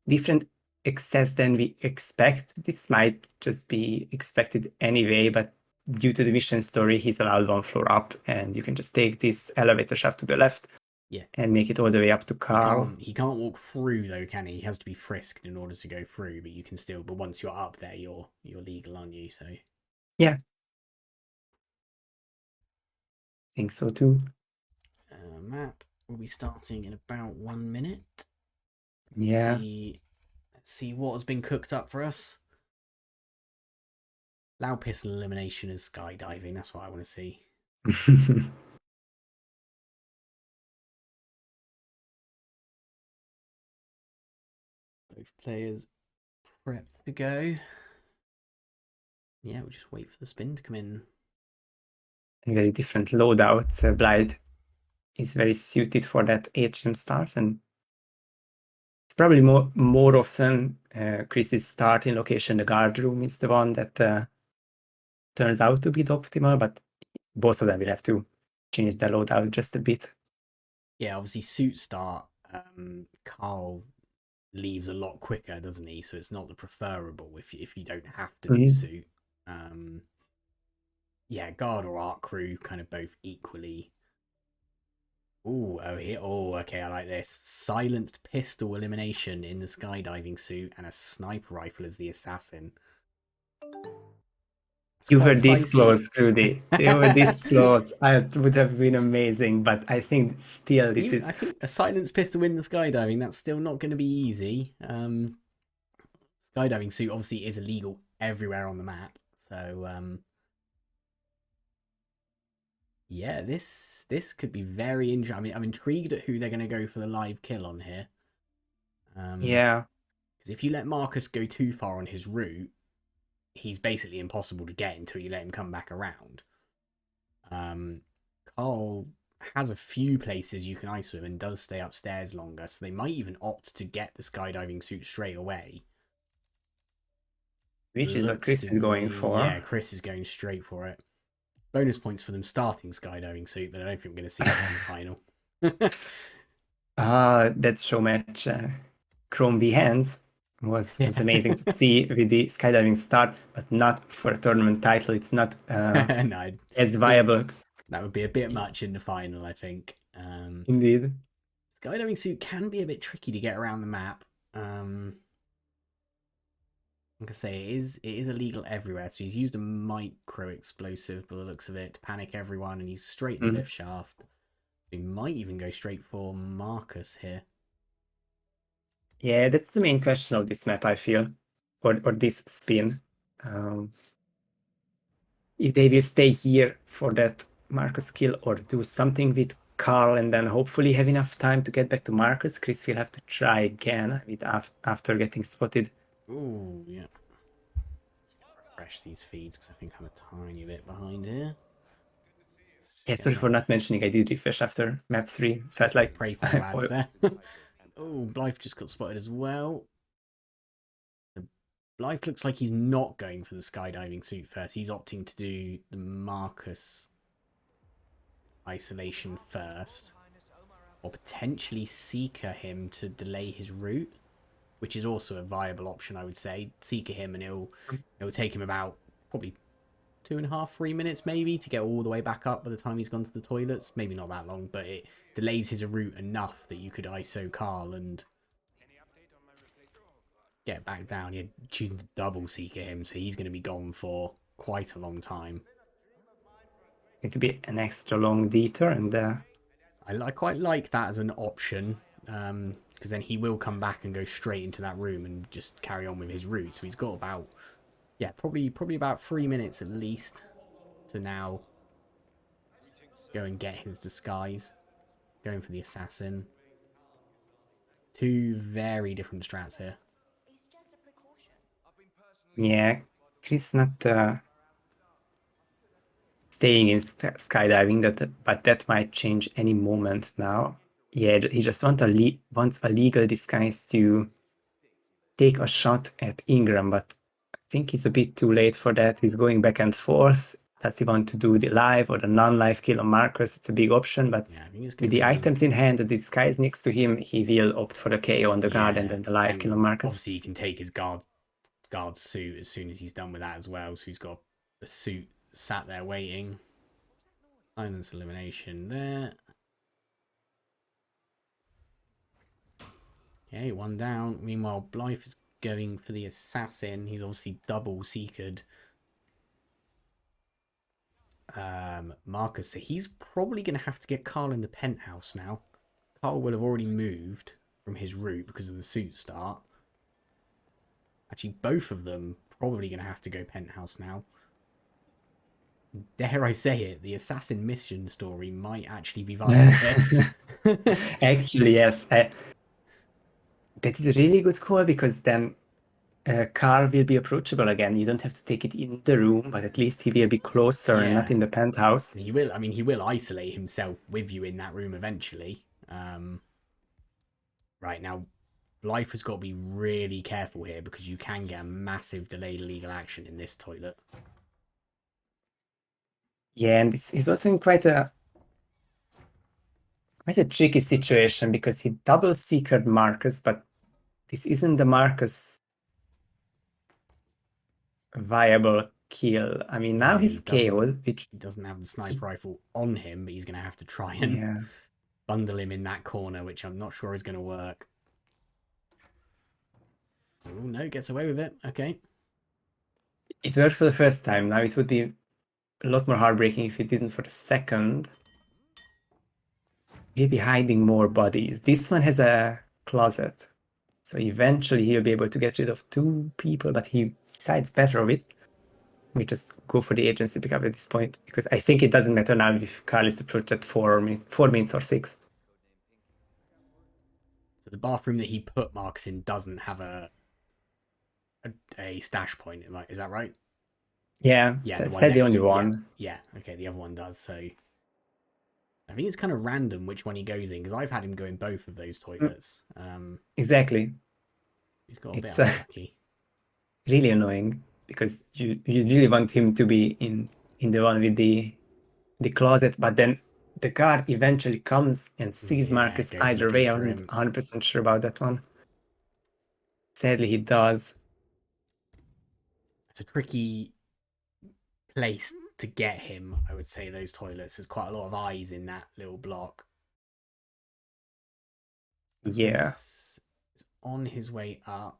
different excess than we expect, this might just be expected anyway, but due to the mission story, he's allowed one floor up, and you can just take this elevator shaft to the left Yeah, and make it all the way up to Carl. he can't walk through though, can he? He has to be frisked in order to go through. But you can still. But once you're up there, you're legal, aren't you? So Yeah, I think so too. map will be starting in about 1 minute. Yeah. Let's see what has been cooked up for us. Loud pistol elimination is skydiving. That's what I want to see. Both players prepped to go. Yeah, we'll just wait for the spin to come in. Very different loadout. Blithe is very suited for that HM start, and it's probably more often Chris's starting location, the guard room, is the one that turns out to be the optimal, but both of them will have to change the loadout just a bit. Yeah, obviously suit start. Carl leaves a lot quicker, doesn't he? So it's not the preferable if you don't have to do suit. Yeah, guard or art crew kind of both equally. Okay, I like this. Silenced pistol elimination in the skydiving suit and a sniper rifle as the assassin. It's You were quite this spicy. close, Rudy. You were this close. It would have been amazing, but I think still this is. I think a silenced pistol in the skydiving, that's still not going to be easy. Skydiving suit obviously is illegal everywhere on the map. So yeah, this could be very interesting. I mean, I'm intrigued at who they're going to go for the live kill on here. Yeah. Because if you let Marcus go too far on his route, he's basically impossible to get until you let him come back around. Carl has a few places you can ice with and does stay upstairs longer, so they might even opt to get the skydiving suit straight away. Which is what Chris is going Yeah, for. Chris is going straight for it. Bonus points for them starting skydiving suit, but I don't think we're going to see that in the final. That show match, Chrome V Hands, was amazing to see with the skydiving start, but not for a tournament title. It's not No, as viable. That would be a bit much in the final, I think. Indeed. Skydiving suit can be a bit tricky to get around the map. Like I say, it is illegal everywhere. So he's used a micro explosive by the looks of it to panic everyone, and he's straight in the lift shaft. He might even go straight for Marcus here. Yeah, that's the main question of this map, I feel, or this spin. If they will stay here for that Marcus kill or do something with Carl and then hopefully have enough time to get back to Marcus, Chris will have to try again with after getting spotted. Oh, yeah. Refresh these feeds because I think I'm a tiny bit behind here. Yeah, sorry for not mentioning I did refresh after map 3. Felt like pray for the lads there. Oh, Blythe just got spotted as well. Blythe looks like he's not going for the skydiving suit first. He's opting to do the Marcus isolation first. Or potentially Seeker him to delay his route. which is also a viable option, I would say. Seeker him, and it'll take him about probably 2.5, 3 minutes maybe to get all the way back up by the time he's gone to the toilets. Maybe not that long, but it delays his route enough that you could ISO Carl and get back down. You're choosing to double Seeker him, so he's going to be gone for quite a long time. Going to be an extra long detour, and I quite like that as an option, because then he will come back and go straight into that room and just carry on with his route. So he's got about, yeah, probably about 3 minutes at least to now go and get his disguise. Going for the assassin. Two very different strats here. yeah, Chris not staying in skydiving, but that might change any moment now. Yeah, he just wants a legal disguise to take a shot at Ingram, but I think he's a bit too late for that. He's going back and forth. Does he want to do the live or the non-live kill on Marcus? It's a big option, but Yeah, I think it's with going to the be... items in hand, the disguise next to him, he will opt for the KO on the guard and then the live kill on Marcus. Obviously, he can take his guard suit as soon as he's done with that as well. So he's got a suit sat there waiting. Silence elimination there. Okay, one down. Meanwhile, Blithe is going for the assassin. He's obviously double seekered Marcus. So he's probably going to have to get Carl in the penthouse now. Carl will have already moved from his route because of the suit start. Actually, both of them probably going to have to go penthouse now. Dare I say it, the assassin mission story might actually be viable here. Actually, yes. That is a really good call, because then Carl will be approachable again. You don't have to take it in the room, but at least he will be closer and not in the penthouse. He will. I mean, he will isolate himself with you in that room eventually. Right now, Life has got to be really careful here because you can get a massive delayed legal action in this toilet. Yeah, and he's also in quite a tricky situation because he double seekered Marcus, but this isn't the Marcus viable kill. I mean, now he's KO'd, which he doesn't have the sniper rifle on him, but he's going to have to try and bundle him in that corner, which I'm not sure is going to work. Oh no, gets away with it. Okay. It worked for the first time. Now it would be a lot more heartbreaking if it didn't for the second. He'll be hiding more bodies. This one has a closet, so eventually he'll be able to get rid of 2 people, but he decides better of it. We just go for the agency pickup at this point, because I think it doesn't matter now if Carl is approached at 4 minutes or 6. So the bathroom that he put Marcus in doesn't have a stash point. Is that right? Yeah, said the only one. Yeah, okay, the other one does. So I think it's kind of random which one he goes in, because I've had him go in both of those toilets. Exactly. He's got a bit unlucky. Really annoying, because you really want him to be in the one with the closet, but then the guard eventually comes and sees Marcus either way. I wasn't 100% sure about that one. Sadly, he does. It's a tricky place to get him, I would say, those toilets. There's quite a lot of eyes in that little block. Yeah. He's on his way up.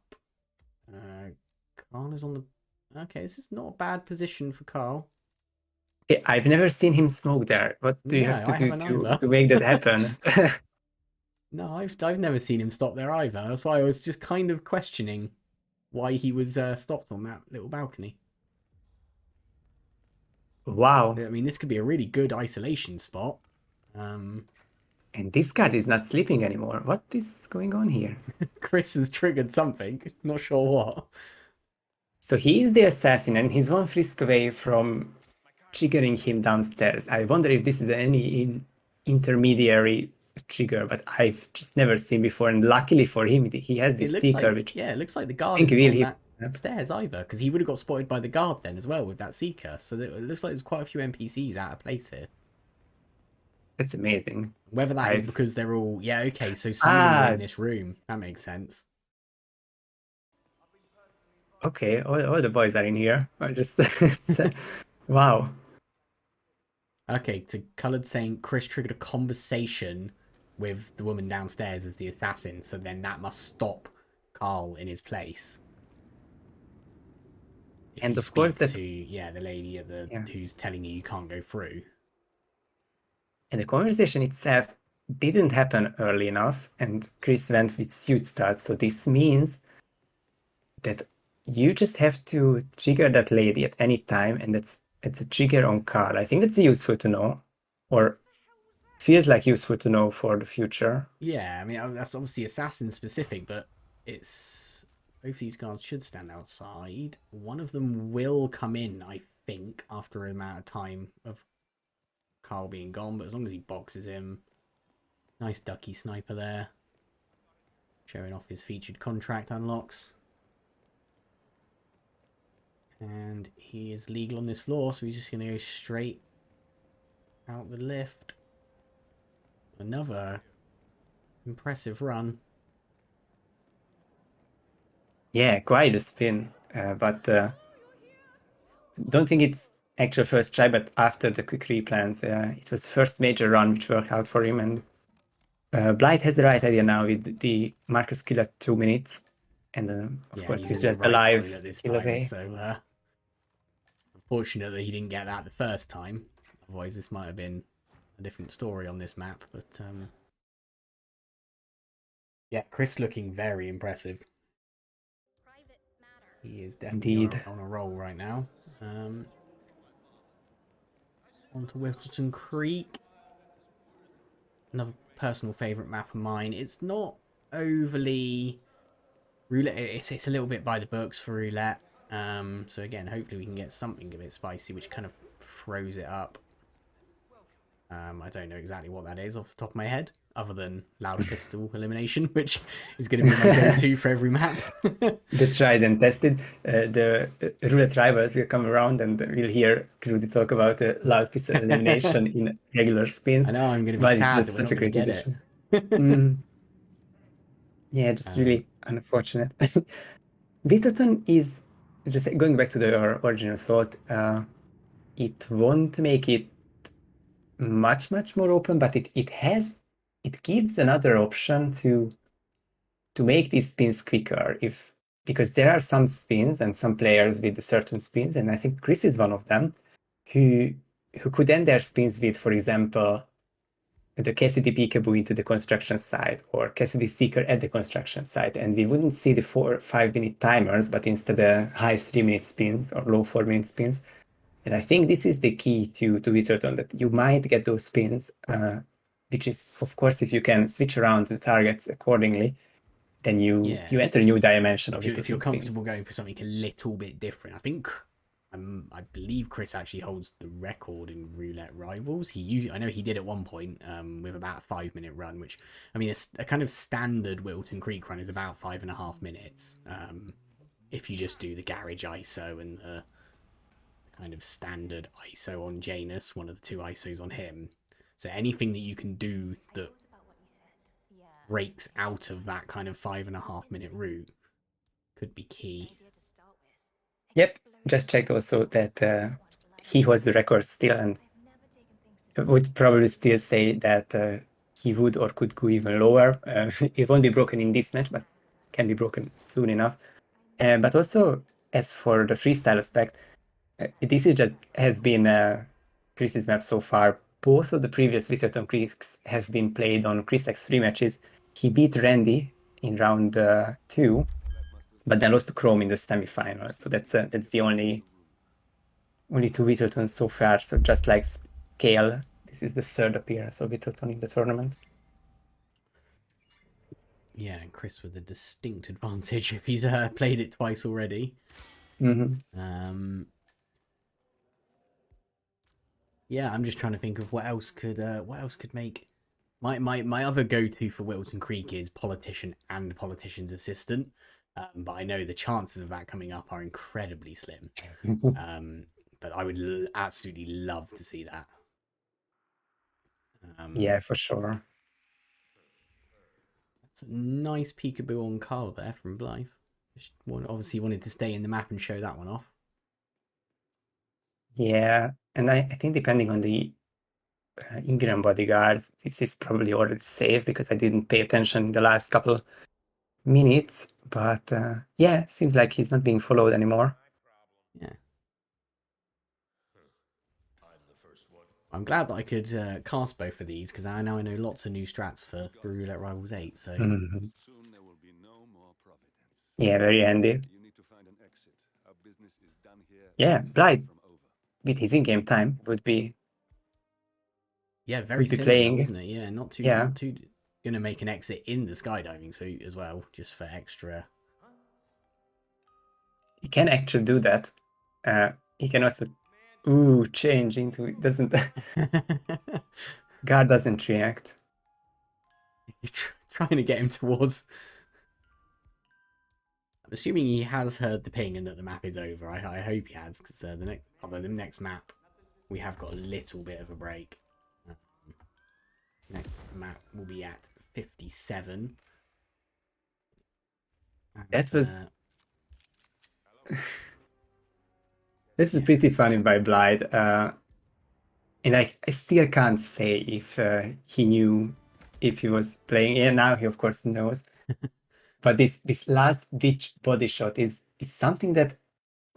Carl is on the... Okay, this is not a bad position for Carl. I've never seen him smoke there. What do you have to do to make that happen? No, I've never seen him stop there either. That's why I was just kind of questioning why he was stopped on that little balcony. Wow. I mean, this could be a really good isolation spot. And this guard is not sleeping anymore. What is going on here? Chris has triggered something. Not sure what. So he is the assassin, and he's one frisk away from triggering him downstairs. I wonder if this is any intermediary trigger, but I've just never seen before. And luckily for him, he has this seeker, which it looks like the guard isn't on that stairs either, because he would have got spotted by the guard then as well with that seeker. So it looks like there's quite a few NPCs out of place here. That's amazing. Whether that is because they're all... Yeah, okay, so some of them are in this room. That makes sense. Okay, all the boys are in here. I just wow. Okay, so Coloured saying Chris triggered a conversation with the woman downstairs as the assassin, so then that must stop Carl in his place. If And you of course speak that to, yeah, the lady at the yeah. who's telling you can't go through. And the conversation itself didn't happen early enough, and Chris went with suit start. So this means that you just have to trigger that lady at any time, and it's a trigger on Carl. I think that's useful to know, or feels like useful to know for the future. Yeah, I mean that's obviously assassin specific, but it's both these guards should stand outside. One of them will come in, I think, after an amount of time of Carl being gone, but as long as he boxes him, nice ducky sniper there, showing off his featured contract unlocks. And he is legal on this floor, so he's just going to go straight out the lift. Another impressive run. Yeah, quite a spin, but don't think it's actual first try, but after the quick replans, it was the first major run which worked out for him. And Blithe has the right idea now with the Marcus kill at 2 minutes, and of Yeah, course he's he's in the just right alive toilet this kill time, away. so unfortunate that he didn't get that the first time. Otherwise, this might have been a different story on this map. But yeah, Chris looking very impressive. He is definitely Indeed. on a roll right now. On to Whistleton Creek. Another personal favourite map of mine. It's not overly Roulette. It's a little bit by the books for Roulette. So again, hopefully we can get something a bit spicy, which kind of throws it up. I don't know exactly what that is off the top of my head, other than loud pistol elimination, which is going to be my go-to for every map. The tried and tested. The roulette rivals will come around and we'll hear Crudy talk about the loud pistol elimination in regular spins, I know I'm going to be but it's sad that just we're such not a going to great get it. addition. Mm, yeah, just um, really unfortunate. Beetleton is just going back to the original thought. It won't make it much more open, but it gives another option to make these spins quicker because there are some spins and some players with certain spins, and I think Chris is one of them who could end their spins with, for example, the Cassidy Peekaboo into the construction site or Cassidy Seeker at the construction site, and we wouldn't see the 4 or 5 minute timers, but instead the high 3 minute spins or low 4 minute spins. And I think this is the key to Witherton, that you might get those spins, which is, of course, if you can switch around the targets accordingly, then you yeah, enter a new dimension of if you're Witherton spins. comfortable going for something a little bit different, I think I believe Chris actually holds the record in Roulette Rivals. I know he did at one point with about a 5 minute run, which I mean a kind of standard Wilton Creek run is about 5.5 minutes. If you just do the garage ISO and the kind of standard ISO on Janus, one of the two ISOs on him. So anything that you can do that breaks out of that kind of 5.5 minute route could be key. Yep, just checked also that he holds the record still, and would probably still say that he would or could go even lower. It won't be broken in this match, but can be broken soon enough. But also, as for the freestyle aspect, this is just has been Chris's map so far. Both of the previous Witherton Creeks have been played on ChrisX3 matches. He beat Randy in round 2, but then lost to Chrome in the semifinals. So that's the only two Withertons so far. So just like Scale, this is the third appearance of Witherton in the tournament. Yeah, and Chris with a distinct advantage if he's played it twice already. Mm-hmm. Yeah, I'm just trying to think of what else could make my other go-to for Wilton Creek is politician and politician's assistant. But I know the chances of that coming up are incredibly slim. But I would absolutely love to see that. Yeah, for sure. That's a nice peekaboo on Carl there from Blythe. Obviously wanted to stay in the map and show that one off. Yeah, and I think depending on the Ingram bodyguard, this is probably already safe because I didn't pay attention in the last couple minutes. But yeah, seems like he's not being followed anymore. Yeah. I'm glad that I could cast both of these because I know lots of new strats for Roulette Rivals 8. So Mhm. Yeah, very handy. Yeah, Blithe with his in-game time would be yeah, very similar, playing. wasn't it? Yeah, Yeah, not too gonna make an exit in the skydiving suit as well, just for extra. he can actually do that. He can also change into doesn't guard doesn't react. He's trying to get him towards. I'm assuming he has heard the ping and that the map is over. I hope he has because the next map we have got a little bit of a break. Next map will be at 57. That was Uh, this is yeah. pretty funny by Blithe. And I still can't say if he knew if he was playing. Yeah, now he of course knows. But this last ditch body shot is something that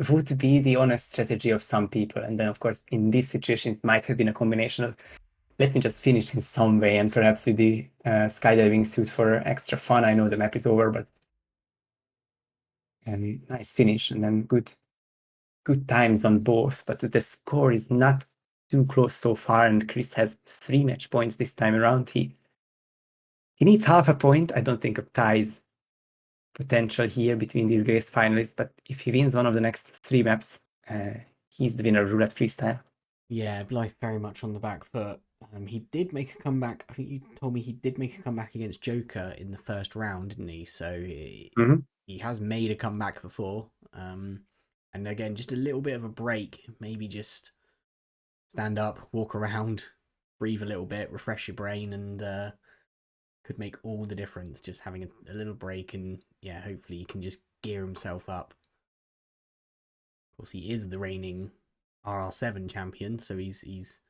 would be the honest strategy of some people. And then of course in this situation it might have been a combination of let me just finish in some way and perhaps with the skydiving suit for extra fun. I know the map is over, but nice finish and then good times on both. But the score is not too close so far, and Chris has 3 match points this time around. He needs half a point. I don't think of ties potential here between these great finalists, but if he wins one of the next 3 maps, he's the winner of Roulette Freestyle. Yeah, Blythe very much on the back foot. He did make a comeback. I think you told me he did make a comeback against Joker in the first round, didn't he? So he has made a comeback before. And again, just a little bit of a break. Maybe just stand up, walk around, breathe a little bit, refresh your brain, and could make all the difference. Just having a little break, and yeah, hopefully he can just gear himself up. Of course, he is the reigning RR7 champion, so he's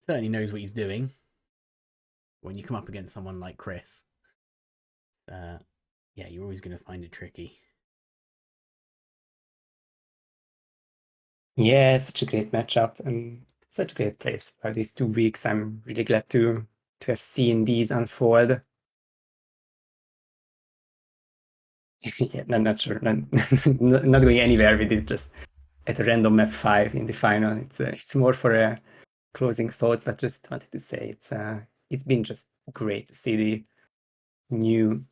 certainly knows what he's doing. When you come up against someone like Chris, yeah, you're always going to find it tricky. Yeah, such a great matchup and such a great place for these 2 weeks. I'm really glad to have seen these unfold. Yeah, not sure, not going anywhere with it. Just at a random map 5 in the final. It's more for a closing thoughts, but just wanted to say it's been just great to see the new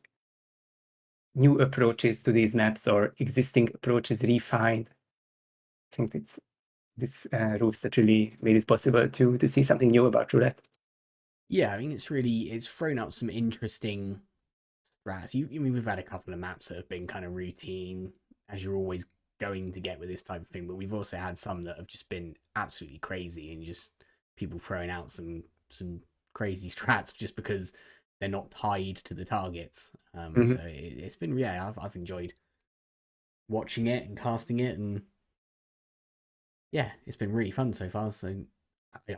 approaches to these maps or existing approaches refined. I think it's this rules that really made it possible to see something new about Roulette. Yeah, I mean it's thrown up some interesting strats. I mean we've had a couple of maps that have been kind of routine, as you're always going to get with this type of thing, but we've also had some that have just been absolutely crazy and just people throwing out some crazy strats just because they're not tied to the targets. So it's been I've enjoyed watching it and casting it, and yeah, it's been really fun so far. So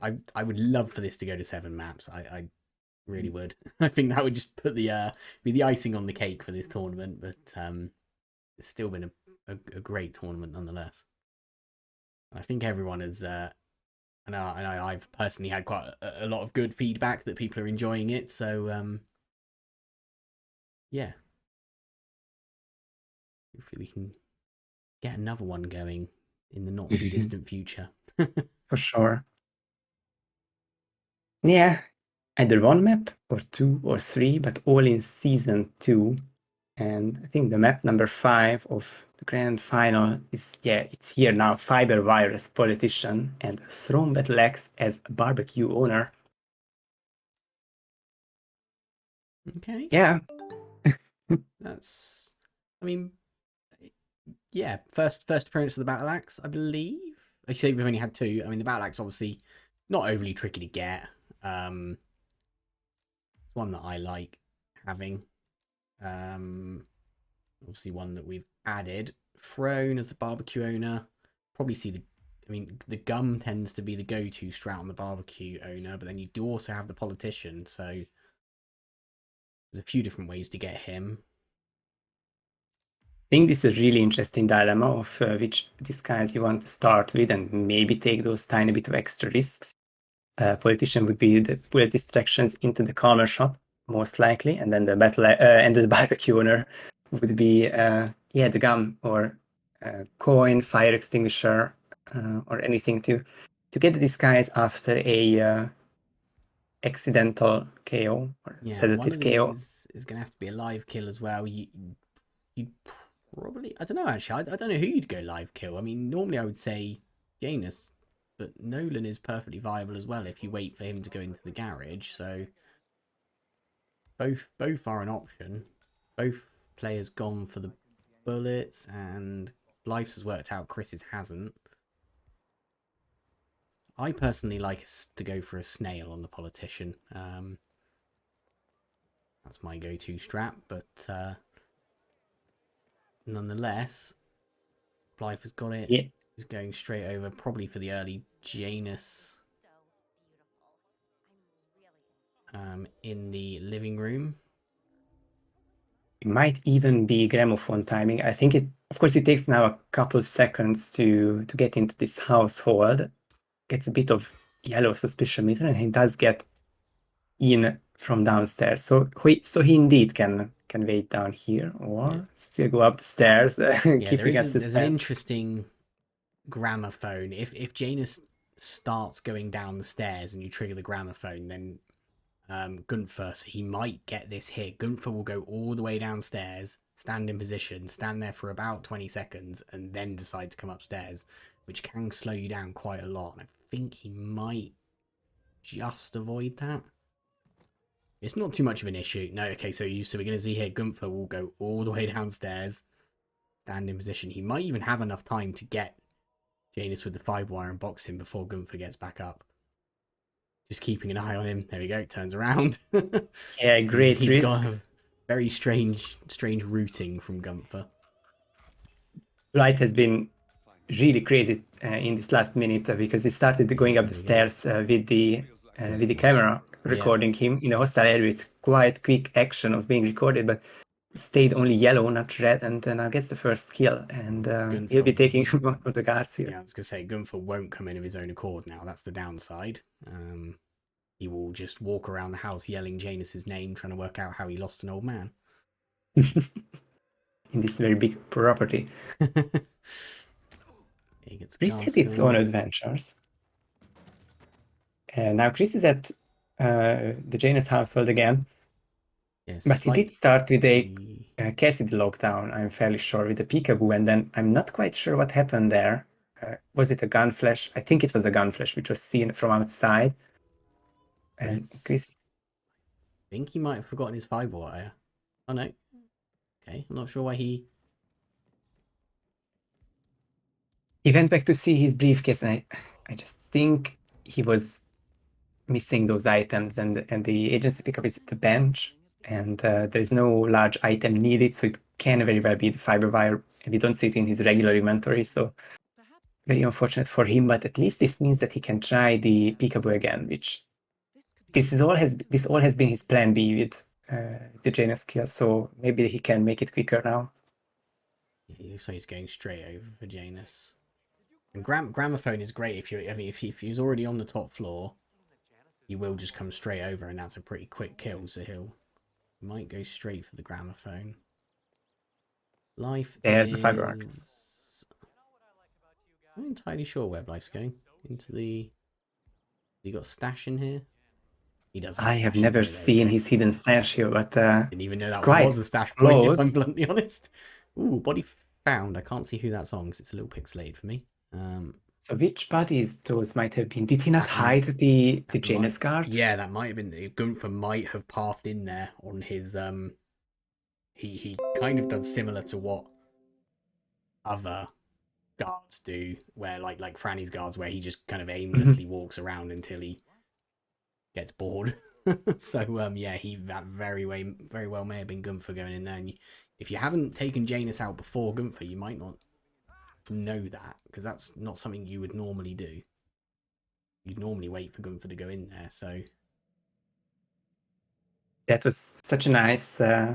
I would love for this to go to 7 maps. I really would. I think that would just put the be the icing on the cake for this tournament. But it's still been a great tournament nonetheless. I think everyone has. And I've personally had quite a lot of good feedback that people are enjoying it. So yeah, hopefully we can get another one going in the not too distant future. For sure. Yeah, either 1 map or 2 or 3, but all in season 2. And I think the map number 5 of the grand final is, yeah, it's here now. Fiber Wire as politician and Throne Battle Axe as barbecue owner. Okay, Yeah. that's. I mean, yeah, first appearance of the battle axe, I believe. I say we've only had 2. I mean, the battle axe obviously not overly tricky to get. It's one that I like having. Um, Obviously one that we've added. Throne as the barbecue owner. Probably see the gum tends to be the go-to strat on the barbecue owner, but then you do also have the politician, so there's a few different ways to get him. I think this is a really interesting dilemma of which disguise you want to start with and maybe take those tiny bit of extra risks. Politician would be the bullet distractions into the calmer shot, most likely, and then the battle and the barbecue owner would be the gum or coin, fire extinguisher, or anything to get the disguise after a accidental KO or Yeah, one sedative of KO. these is going to have to be a live kill as well. You'd probably, I don't know actually, I don't know who you'd go live kill. I mean, normally I would say Janus, but Nolan is perfectly viable as well if you wait for him to go into the garage. So both are an option. Both players gone for the bullets, and Blithe's has worked out. Chris's hasn't. I personally like us to go for a snail on the politician. That's my go-to strat, but nonetheless, Blithe has got it. Yeah, He's going straight over, probably for the early Janus in the living room. it might even be gramophone timing. I think it, of course, it takes now a couple seconds to get into this household. Gets a bit of yellow suspicion meter, and he does get in from downstairs. So he indeed can wait down here Yeah, or still go up the stairs, yeah. keeping us There's an suspense. interesting gramophone. If Janus starts going down the stairs and you trigger the gramophone, then Gunther, so he might get this hit. Gunther will go all the way downstairs, stand in position, stand there for about 20 seconds, and then decide to come upstairs, which can slow you down quite a lot. And I think he might just avoid that. It's not too much of an issue. No, okay, so we're gonna see here Gunther will go all the way downstairs, stand in position. He might even have enough time to get Janus with the 5-wire and box him before Gunther gets back up. Just keeping an eye on him. There we go. Turns around. Yeah, great he's got risk. a very strange routing from Gunther. Light has been really crazy in this last minute because he started going up Yeah, the there we go. stairs with the camera Yeah, recording him in a hostile area. It's quite quick action of being recorded, but stayed only yellow, not red, and now gets the first kill. And he'll Gunther. be taking one of the guards here. Yeah, I was gonna say Gunther won't come in of his own accord now. That's the downside. He will just walk around the house yelling Janus's name, trying to work out how he lost an old man. In this very big property. He gets Chris had its own castled. adventures. And now Chris is at the Janus household again. Yes, But he did start with a Cassidy lockdown, I'm fairly sure, with a peekaboo, and then I'm not quite sure what happened there. Was it a gun flash? I think it was a gun flash, which was seen from outside. And Chris, I think he might have forgotten his 5-wire. Oh no. Okay, I'm not sure why he. he went back to see his briefcase, and I just think he was missing those items, and the agency pickup is at the bench, and there is no large item needed, so it can very well be the fiber wire, and we don't see it in his regular inventory, so very unfortunate for him, but at least this means that he can try the peekaboo again, which this all has been his plan B with the Janus kill, so maybe he can make it quicker now. He looks like he's going straight over for Janus. And gramophone is great if if he's already on the top floor, he will just come straight over, and that's a pretty quick kill. So he might go straight for the gramophone. Life There's the fiber arcs. is. I'm not entirely sure where Life's going. Into the. Has he got stash in here? He does have I stash have in never here. There we seen go. his hidden stash here, but Didn't even know it's that quite was a stash point, if I'm close. bluntly honest. Ooh, body found. I can't see who that's on because it's a little pixelated for me. So which bodies those might have been? Did he not hide the Janus guard? Yeah, that might have been. Gunther might have pathed in there on his. He kind of does similar to what other guards do, where like Franny's guards, where he just kind of aimlessly walks around until he gets bored. So yeah, that very well may have been Gunther going in there. And if you haven't taken Janus out before Gunther, you might not know that, because that's not something you would normally do. You'd normally wait for Gunther to go in there. So that was such a nice, I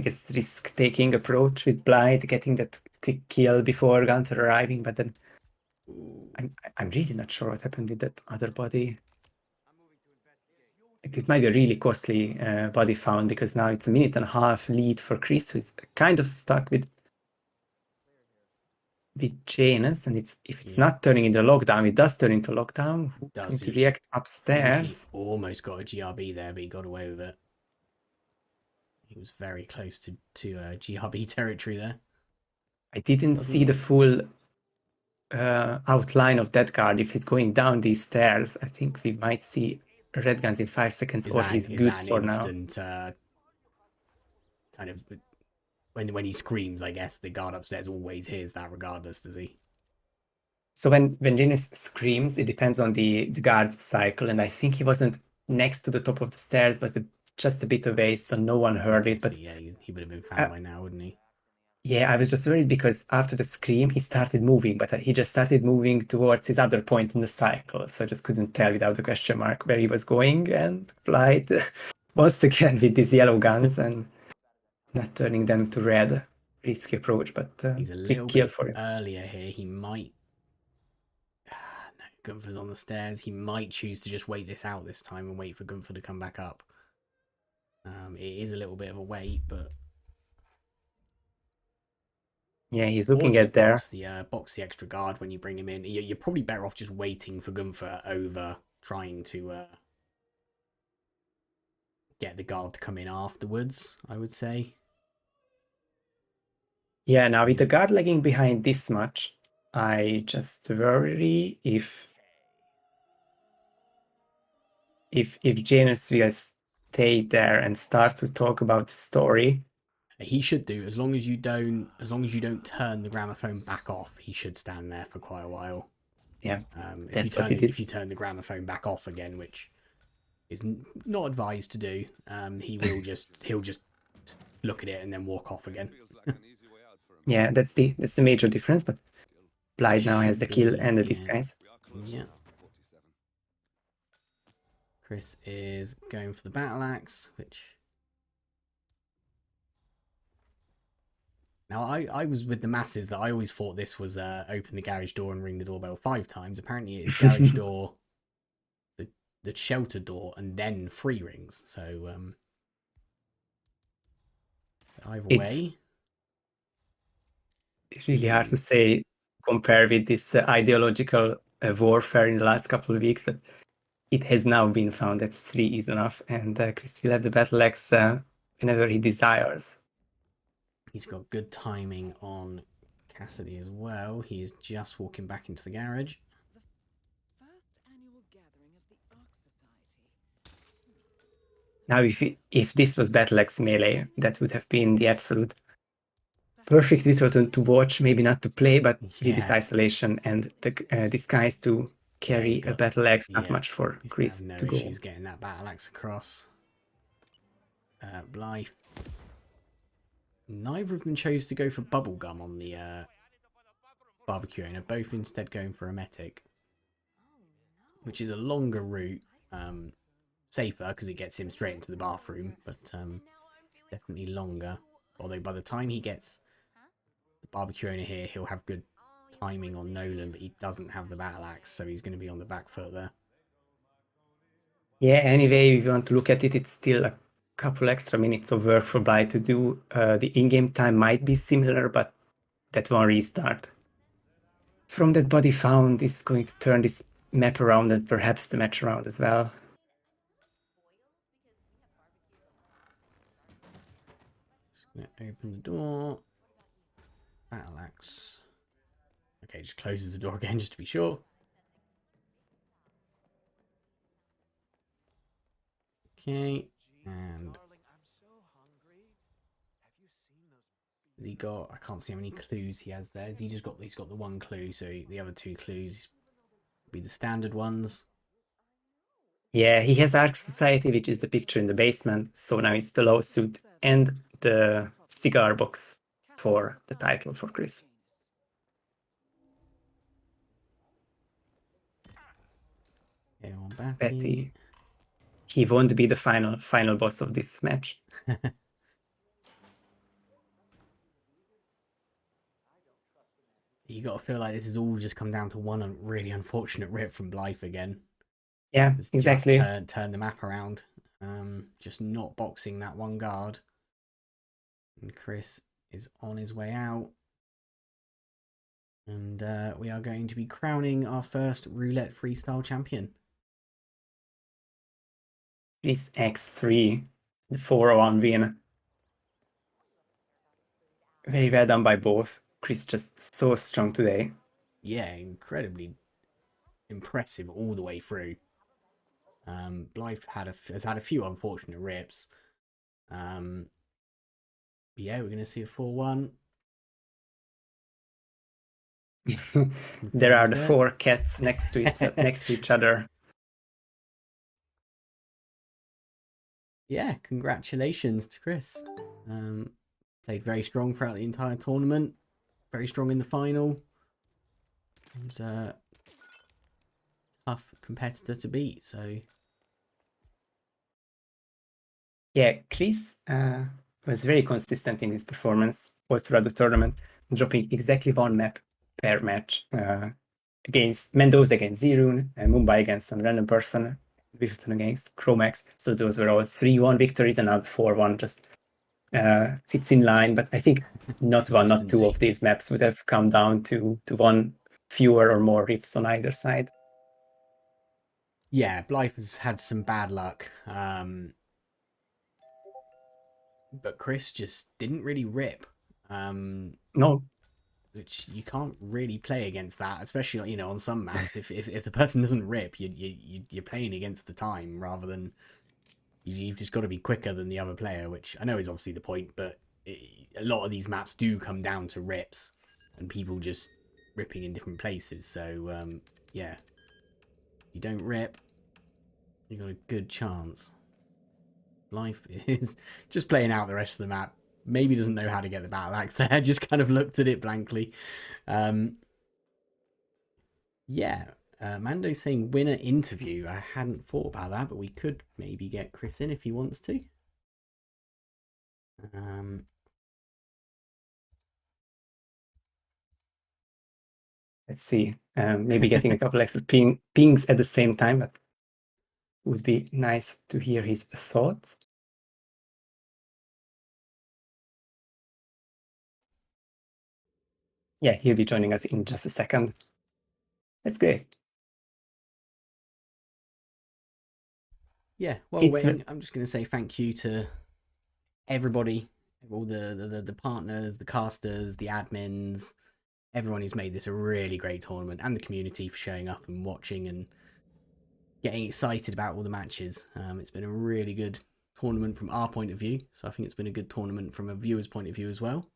guess, risk-taking approach with Blithe, getting that quick kill before Gunther arriving. But then I'm really not sure what happened with that other body. It might be a really costly body found, because now it's a 1.5 minute lead for Chris, who is kind of stuck with Janus, and if it's not turning into lockdown, it does turn into lockdown. Who's going to react think he upstairs? almost got a GRB there, but he got away with it. He was very close to GRB territory there. I didn't see the full outline of that guard. If he's going down these stairs, I think we might see red guns in 5 seconds, or he's good for now. Kind of when he screams, I guess the guard upstairs always hears that regardless, does he? So when Janus screams, it depends on the guard's cycle, and I think he wasn't next to the top of the stairs, but just a bit away, so no one heard it. But so yeah, he would have been found by now, wouldn't he? Yeah, I was just worried because after the scream, he started moving, but he just started moving towards his other point in the cycle. So I just couldn't tell without a question mark where he was going. And Blithe, once again with these yellow guns and not turning them to red. Risky approach, but he's a quick little kill bit for him. earlier here. He might. No, Gunther's on the stairs. He might choose to just wait this out this time and wait for Gunther to come back up. It is a little bit of a wait, but yeah, he's looking at there. Box the extra guard when you bring him in. You're probably better off just waiting for Gunther over trying to get the guard to come in afterwards, I would say. Yeah, now with the guard lagging behind this much, I just worry if Janus will stay there and start to talk about the story. He should do, as long as you don't turn the gramophone back off. He should stand there for quite a while. Yeah, that's what he did. If you turn the gramophone back off again, which is not advised to do, he'll just look at it and then walk off again. Yeah, that's the major difference. But Blithe now has the kill and the disguise. Yeah. Chris is going for the battle axe, which. Now, I was with the masses that I always thought this was open the garage door and ring the doorbell 5 times. Apparently, it's garage door, the shelter door, and then 3 rings. So, either way. It's really hard to say, compare with this ideological warfare in the last couple of weeks, but it has now been found that 3 is enough, and Chris will have the battle axe whenever he desires. He's got good timing on Cassidy as well. He is just walking back into the garage. Now, if this was battle axe melee, that would have been the absolute perfect visual to watch, maybe not to play, but with this isolation and the disguise to carry a battle axe, not much for Chris to go. He's getting that battle axe across. Blithe. Neither of them chose to go for bubblegum on the barbecue owner, both instead going for emetic, which is a longer route, safer because it gets him straight into the bathroom, but definitely longer. Although by the time he gets the barbecue owner here, he'll have good timing on Nolan, but he doesn't have the battle axe, so he's going to be on the back foot there. Yeah, anyway, if you want to look at it, it's still a couple extra minutes of work for Blithe to do. The in-game time might be similar, but that one restart from that body found is going to turn this map around and perhaps the match around as well. Just gonna open the door. Battle axe. Okay, just closes the door again just to be sure. Okay, and has he got? I can't see how many clues he has there. Has he just got? He's got the 1 clue, so the other 2 clues be the standard ones. Yeah, he has Arc Society, which is the picture in the basement. So now it's the lawsuit and the cigar box for the title for Chris. Okay, on Batty. Betty. He won't be the final boss of this match. You got to feel like this has all just come down to one really unfortunate rip from Blithe again. Yeah, It's just exactly. turned the map around. Just not boxing that one guard. And Chris is on his way out. And we are going to be crowning our first Roulette Freestyle champion. ChrisX3, the 4-1 win. Very well done by both. Chris just so strong today. Yeah, incredibly impressive all the way through. Blythe has had a few unfortunate rips. Yeah, we're going to see a 4-1. There are Confirmed the there. 4 cats next to each other. Yeah, congratulations to Chris. Played very strong throughout the entire tournament. Very strong in the final. And tough competitor to beat. So Yeah, Chris was very consistent in his performance all throughout the tournament, dropping exactly one map per match. Against Mendoza against Zerun, Mumbai against some random person, Wimbledon against Chromax. So those were all 3-1 victories, and now the 4-1 just fits in line. But I think not one, not two consistency. of these maps would have come down to one fewer or more rips on either side. Yeah, Blythe has had some bad luck. But Chris just didn't really rip. No, Which you can't really play against that, especially on some maps. If the person doesn't rip, you're playing against the time rather than you've just got to be quicker than the other player, which I know is obviously the point, but a lot of these maps do come down to rips and people just ripping in different places. So yeah, you don't rip, you got a good chance. Life is just playing out the rest of the map. Maybe doesn't know how to get the battle axe there. Just kind of looked at it blankly. Um, yeah, Mando's saying winner interview. I hadn't thought about that, but we could maybe get Chris in if he wants to. Um, let's see. Maybe getting a couple extra pings at the same time. That would be nice to hear his thoughts. Yeah, he'll be joining us in just a second. That's great. yeah, while we're It's waiting, I'm just going to say thank you to everybody, all the partners, the casters, the admins, everyone who's made this a really great tournament, and the community for showing up and watching and getting excited about all the matches. It's been a really good tournament from our point of view, so I think it's been a good tournament from a viewer's point of view as well.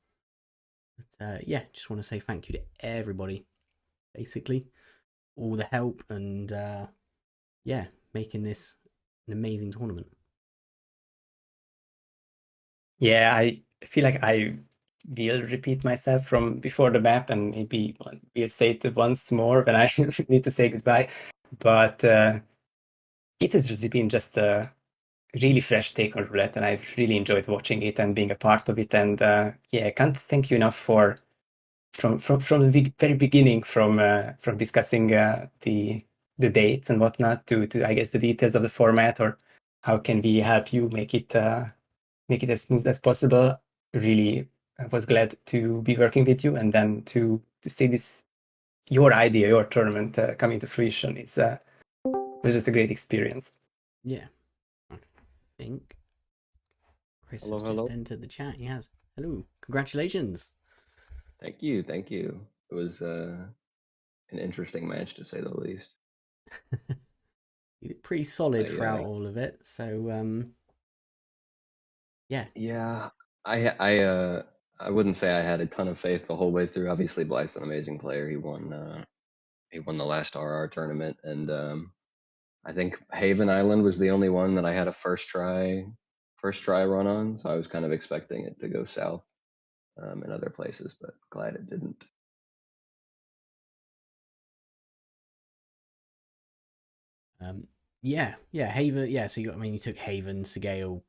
But yeah, just want to say thank you to everybody, basically, all the help and yeah, making this an amazing tournament. Yeah, I feel like I will repeat myself from before the map and maybe we'll say it once more when I need to say goodbye. But it has just been just a really fresh take on Roulette, and I've really enjoyed watching it and being a part of it. And yeah, I can't thank you enough for from the very beginning, from discussing the dates and whatnot to I guess the details of the format or how can we help you make it as smooth as possible. Really, I was glad to be working with you, and then to see this your idea, your tournament coming to fruition is was just a great experience. Yeah, I think Chris Hello, has just hello. entered the chat. He has. Hello, congratulations. Thank you, thank you. It was an interesting match to say the least. You did pretty solid I throughout all of it. So yeah, yeah, I wouldn't say I had a ton of faith the whole way through. Obviously, Blythe's an amazing player. He won the last RR tournament, and I think Haven Island was the only one that I had a first try run on, so I was kind of expecting it to go south in other places, but glad it didn't. Yeah, Haven. Yeah, so you took Haven, Segale,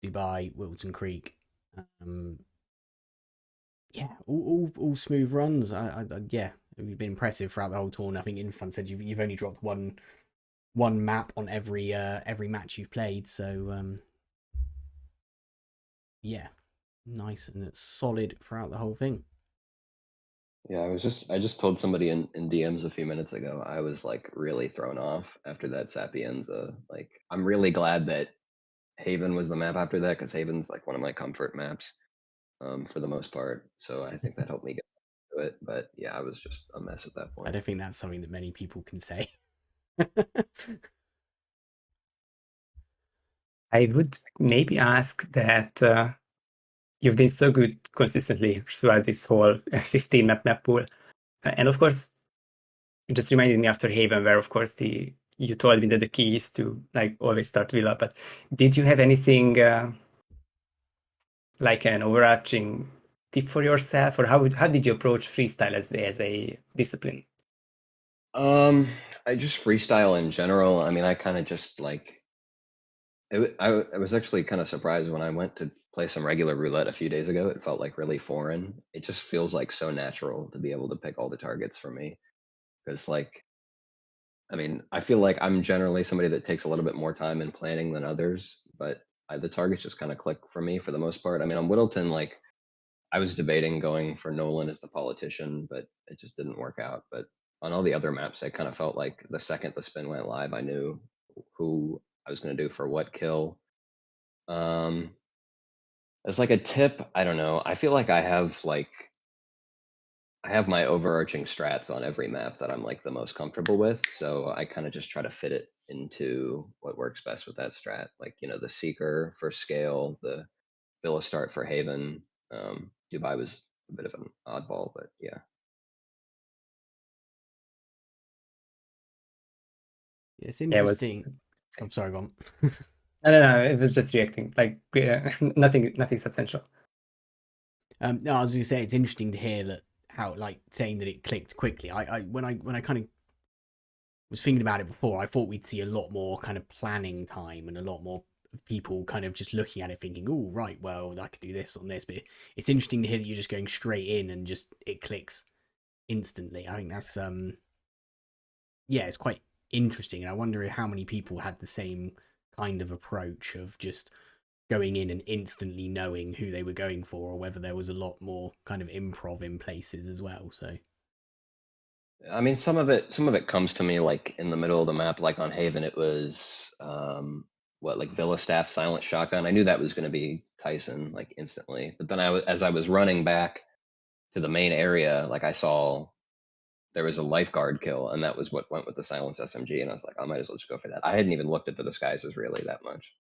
Dubai, Wilton Creek. Yeah, all smooth runs. Yeah, you've been impressive throughout the whole tournament. I think In4Fun said you've only dropped one map on every match you've played. So yeah, nice and solid throughout the whole thing. Yeah, I just told somebody in DMs a few minutes ago, I was like really thrown off after that Sapienza. Like, I'm really glad that Haven was the map after that, because Haven's like one of my comfort maps, for the most part. So I think that helped me get to it. But yeah, I was just a mess at that I point. don't think that's something that many people can say. I would maybe ask that you've been so good consistently throughout this whole 15 map pool. And of course, it just reminded me after Haven, where of course you told me that the key is to like always start Villa. But did you have anything like an overarching tip for yourself, or how did you approach freestyle as a discipline? I just freestyle in general. I mean, I kind of just like I was actually kind of surprised when I went to play some regular roulette a few days ago. It felt like really foreign. It just feels like so natural to be able to pick all the targets for me. Because like, I mean, I feel like I'm generally somebody that takes a little bit more time in planning than others, but the targets just kind of click for me for the most part. I mean, on Whittleton, like I was debating going for Nolan as the politician, but it just didn't work out. But on all the other maps, I kind of felt like the second the spin went live, I knew who I was going to do for what kill. Um, as like a tip, I don't know. I feel like I have my overarching strats on every map that I'm like the most comfortable with. So I kind of just try to fit it into what works best with that strat. Like, you know, the Seeker for scale, the Villa start for Haven. Dubai was a bit of an oddball, but yeah. It's Yeah, it was. interesting. I'm sorry, go on. No. It was just reacting, like nothing substantial. No, I was going to say it's interesting to hear that how like saying that it clicked quickly. When I kind of was thinking about it before, I thought we'd see a lot more kind of planning time and a lot more people kind of just looking at it thinking, oh right, well I could do this on this. But it's interesting to hear that you're just going straight in and just it clicks instantly. I think that's yeah, it's quite interesting, and I wonder how many people had the same kind of approach of just going in and instantly knowing who they were going for, or whether there was a lot more kind of improv in places as well. So I mean, some of it comes to me like in the middle of the map, like on Haven, it was what, like Villa Staff Silent Shotgun. I knew that was going to be Tyson like instantly, but then as I was running back to the main area, like I saw there was a lifeguard kill, and that was what went with the silenced SMG, and I was like, I might as well just go for that. I hadn't even looked at the disguises really that much,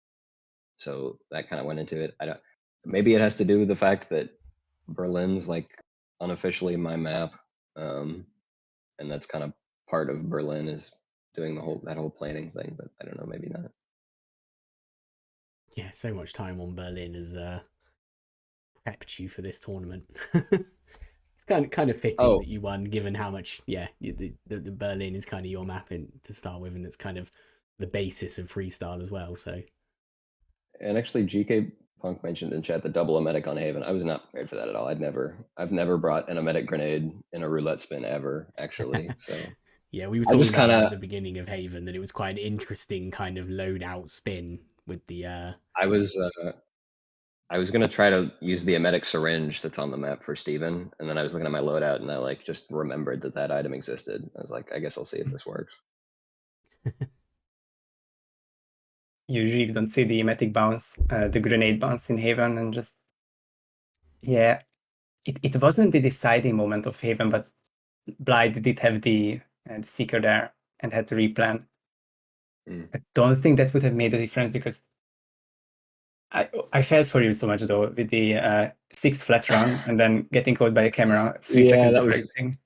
so that kind of went into it. I don't. Maybe it has to do with the fact that Berlin's like unofficially my map, and that's kind of part of Berlin is doing that whole planning thing. But I don't know, maybe not. yeah, so much time on Berlin has prepped you for this tournament. It's kind of fitting Oh, that you won, given how much the Berlin is kind of your map in, to start with, and it's kind of the basis of freestyle as well. So and actually, GK Punk mentioned in chat the double emetic on Haven. I was not prepared for that at all. I've never brought an emetic grenade in a roulette spin ever, actually. So yeah, we were I talking just about kind that at of, the beginning of Haven, that it was quite an interesting kind of loadout spin with the I was, I was gonna try to use the emetic syringe that's on the map for Steven, and then I was looking at my loadout and I like just remembered that that item existed. I was like, I guess I'll see if this works. Usually you don't see the emetic bounce, the grenade bounce in Haven, and just yeah, it wasn't the deciding moment of Haven, but Blithe did have the Seeker there and had to replan. Mm. I don't think that would have made a difference, because I felt for you so much though with the 6 flat run and then getting caught by a camera 3 Yeah, seconds before exiting.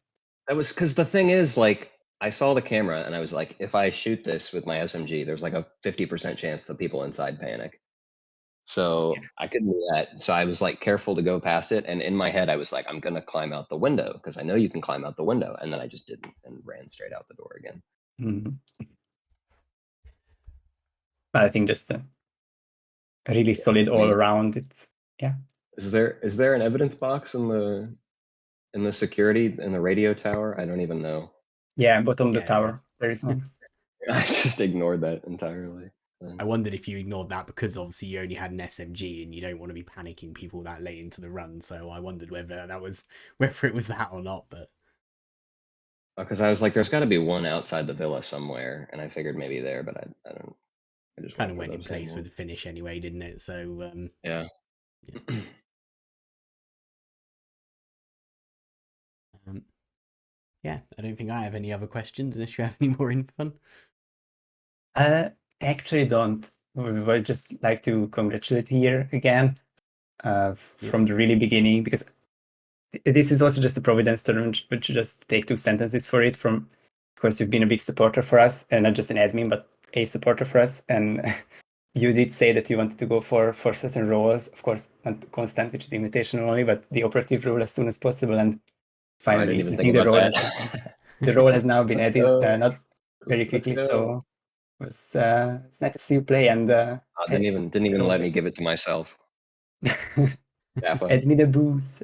that was because the thing is, like, I saw the camera and I was like, if I shoot this with my SMG, there's like a 50% chance the people inside panic. So I couldn't do that. So I was like careful to go past it. And in my head, I was like, I'm gonna climb out the window because I know you can climb out the window. And then I just didn't and ran straight out the door again. Mhm. I think just really solid all around. It's Is there an evidence box in the security in the radio tower? I don't even know. bottom of the Yeah, there tower. is. There is one. I just ignored that entirely. I wondered if you ignored that because obviously you only had an SMG and you don't want to be panicking people that late into the run. So I wondered whether it was that or not. But Because I was like, there's got to be one outside the villa somewhere, and I figured maybe there, but I don't. I just kind of went went in for place for the finish anyway, didn't it? So yeah. Yeah, I don't think I have any other questions unless you have any more in fun. Actually don't. We would just like to congratulate here again from the really beginning, because this is also just a Providence tournament, which just take 2 sentences for it. Of course, you've been a big supporter for us, and not just an admin, but a supporter for us. And you did say that you wanted to go for certain roles, of course, not constant, which is invitational only, but the operative role as soon as possible. And I didn't finally, even I think think the about role that. the role has now been Let's added, go. not very Let's quickly. go. So it's nice to see you play. And I didn't even let me give it to myself. add me the boost.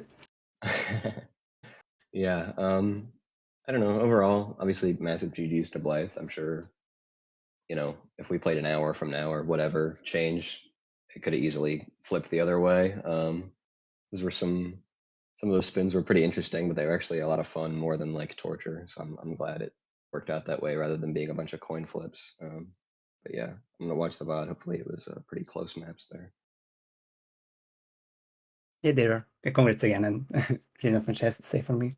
Yeah. I don't know. Overall, obviously, massive GGs to Blithe. I'm sure, if we played an hour from now or whatever change, it could have easily flipped the other way. Those were some of those spins were pretty interesting, but they were actually a lot of fun, more than like torture. So I'm glad it worked out that way rather than being a bunch of coin flips. But yeah, I'm gonna watch the VOD. Hopefully, it was pretty close maps there. Yeah, there are. Congrats again, and really not much else to say from me.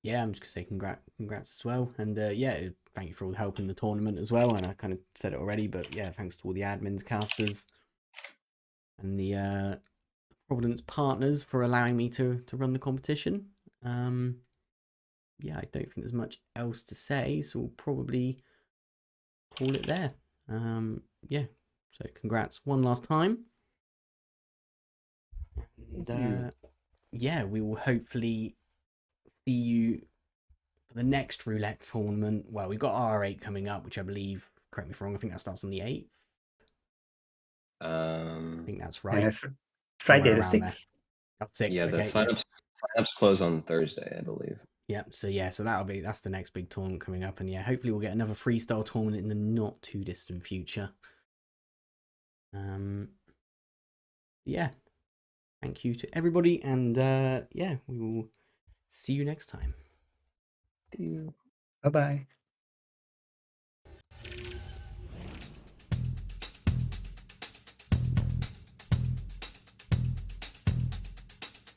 Yeah, I'm just gonna say congrats as well, and yeah, thank you for all the help in the tournament as well. And I kind of said it already, but yeah, thanks to all the admins, casters, and the Providence partners for allowing me to run the competition. Yeah, I don't think there's much else to say, so we'll probably call it there. Yeah, so congrats one last time, and yeah, we will hopefully see you for the next roulette tournament. Well, we've got R8 coming up, which I believe, correct me if I'm wrong, I think that starts on the 8th. I think that's right. Friday the Around 6th. That's 6th. Yeah, the Okay, signups close on Thursday, I believe. yeah. So that's the next big tournament coming up, and yeah, hopefully we'll get another freestyle tournament in the not too distant future. Yeah, thank you to everybody, and yeah, we will see you next time. Bye bye.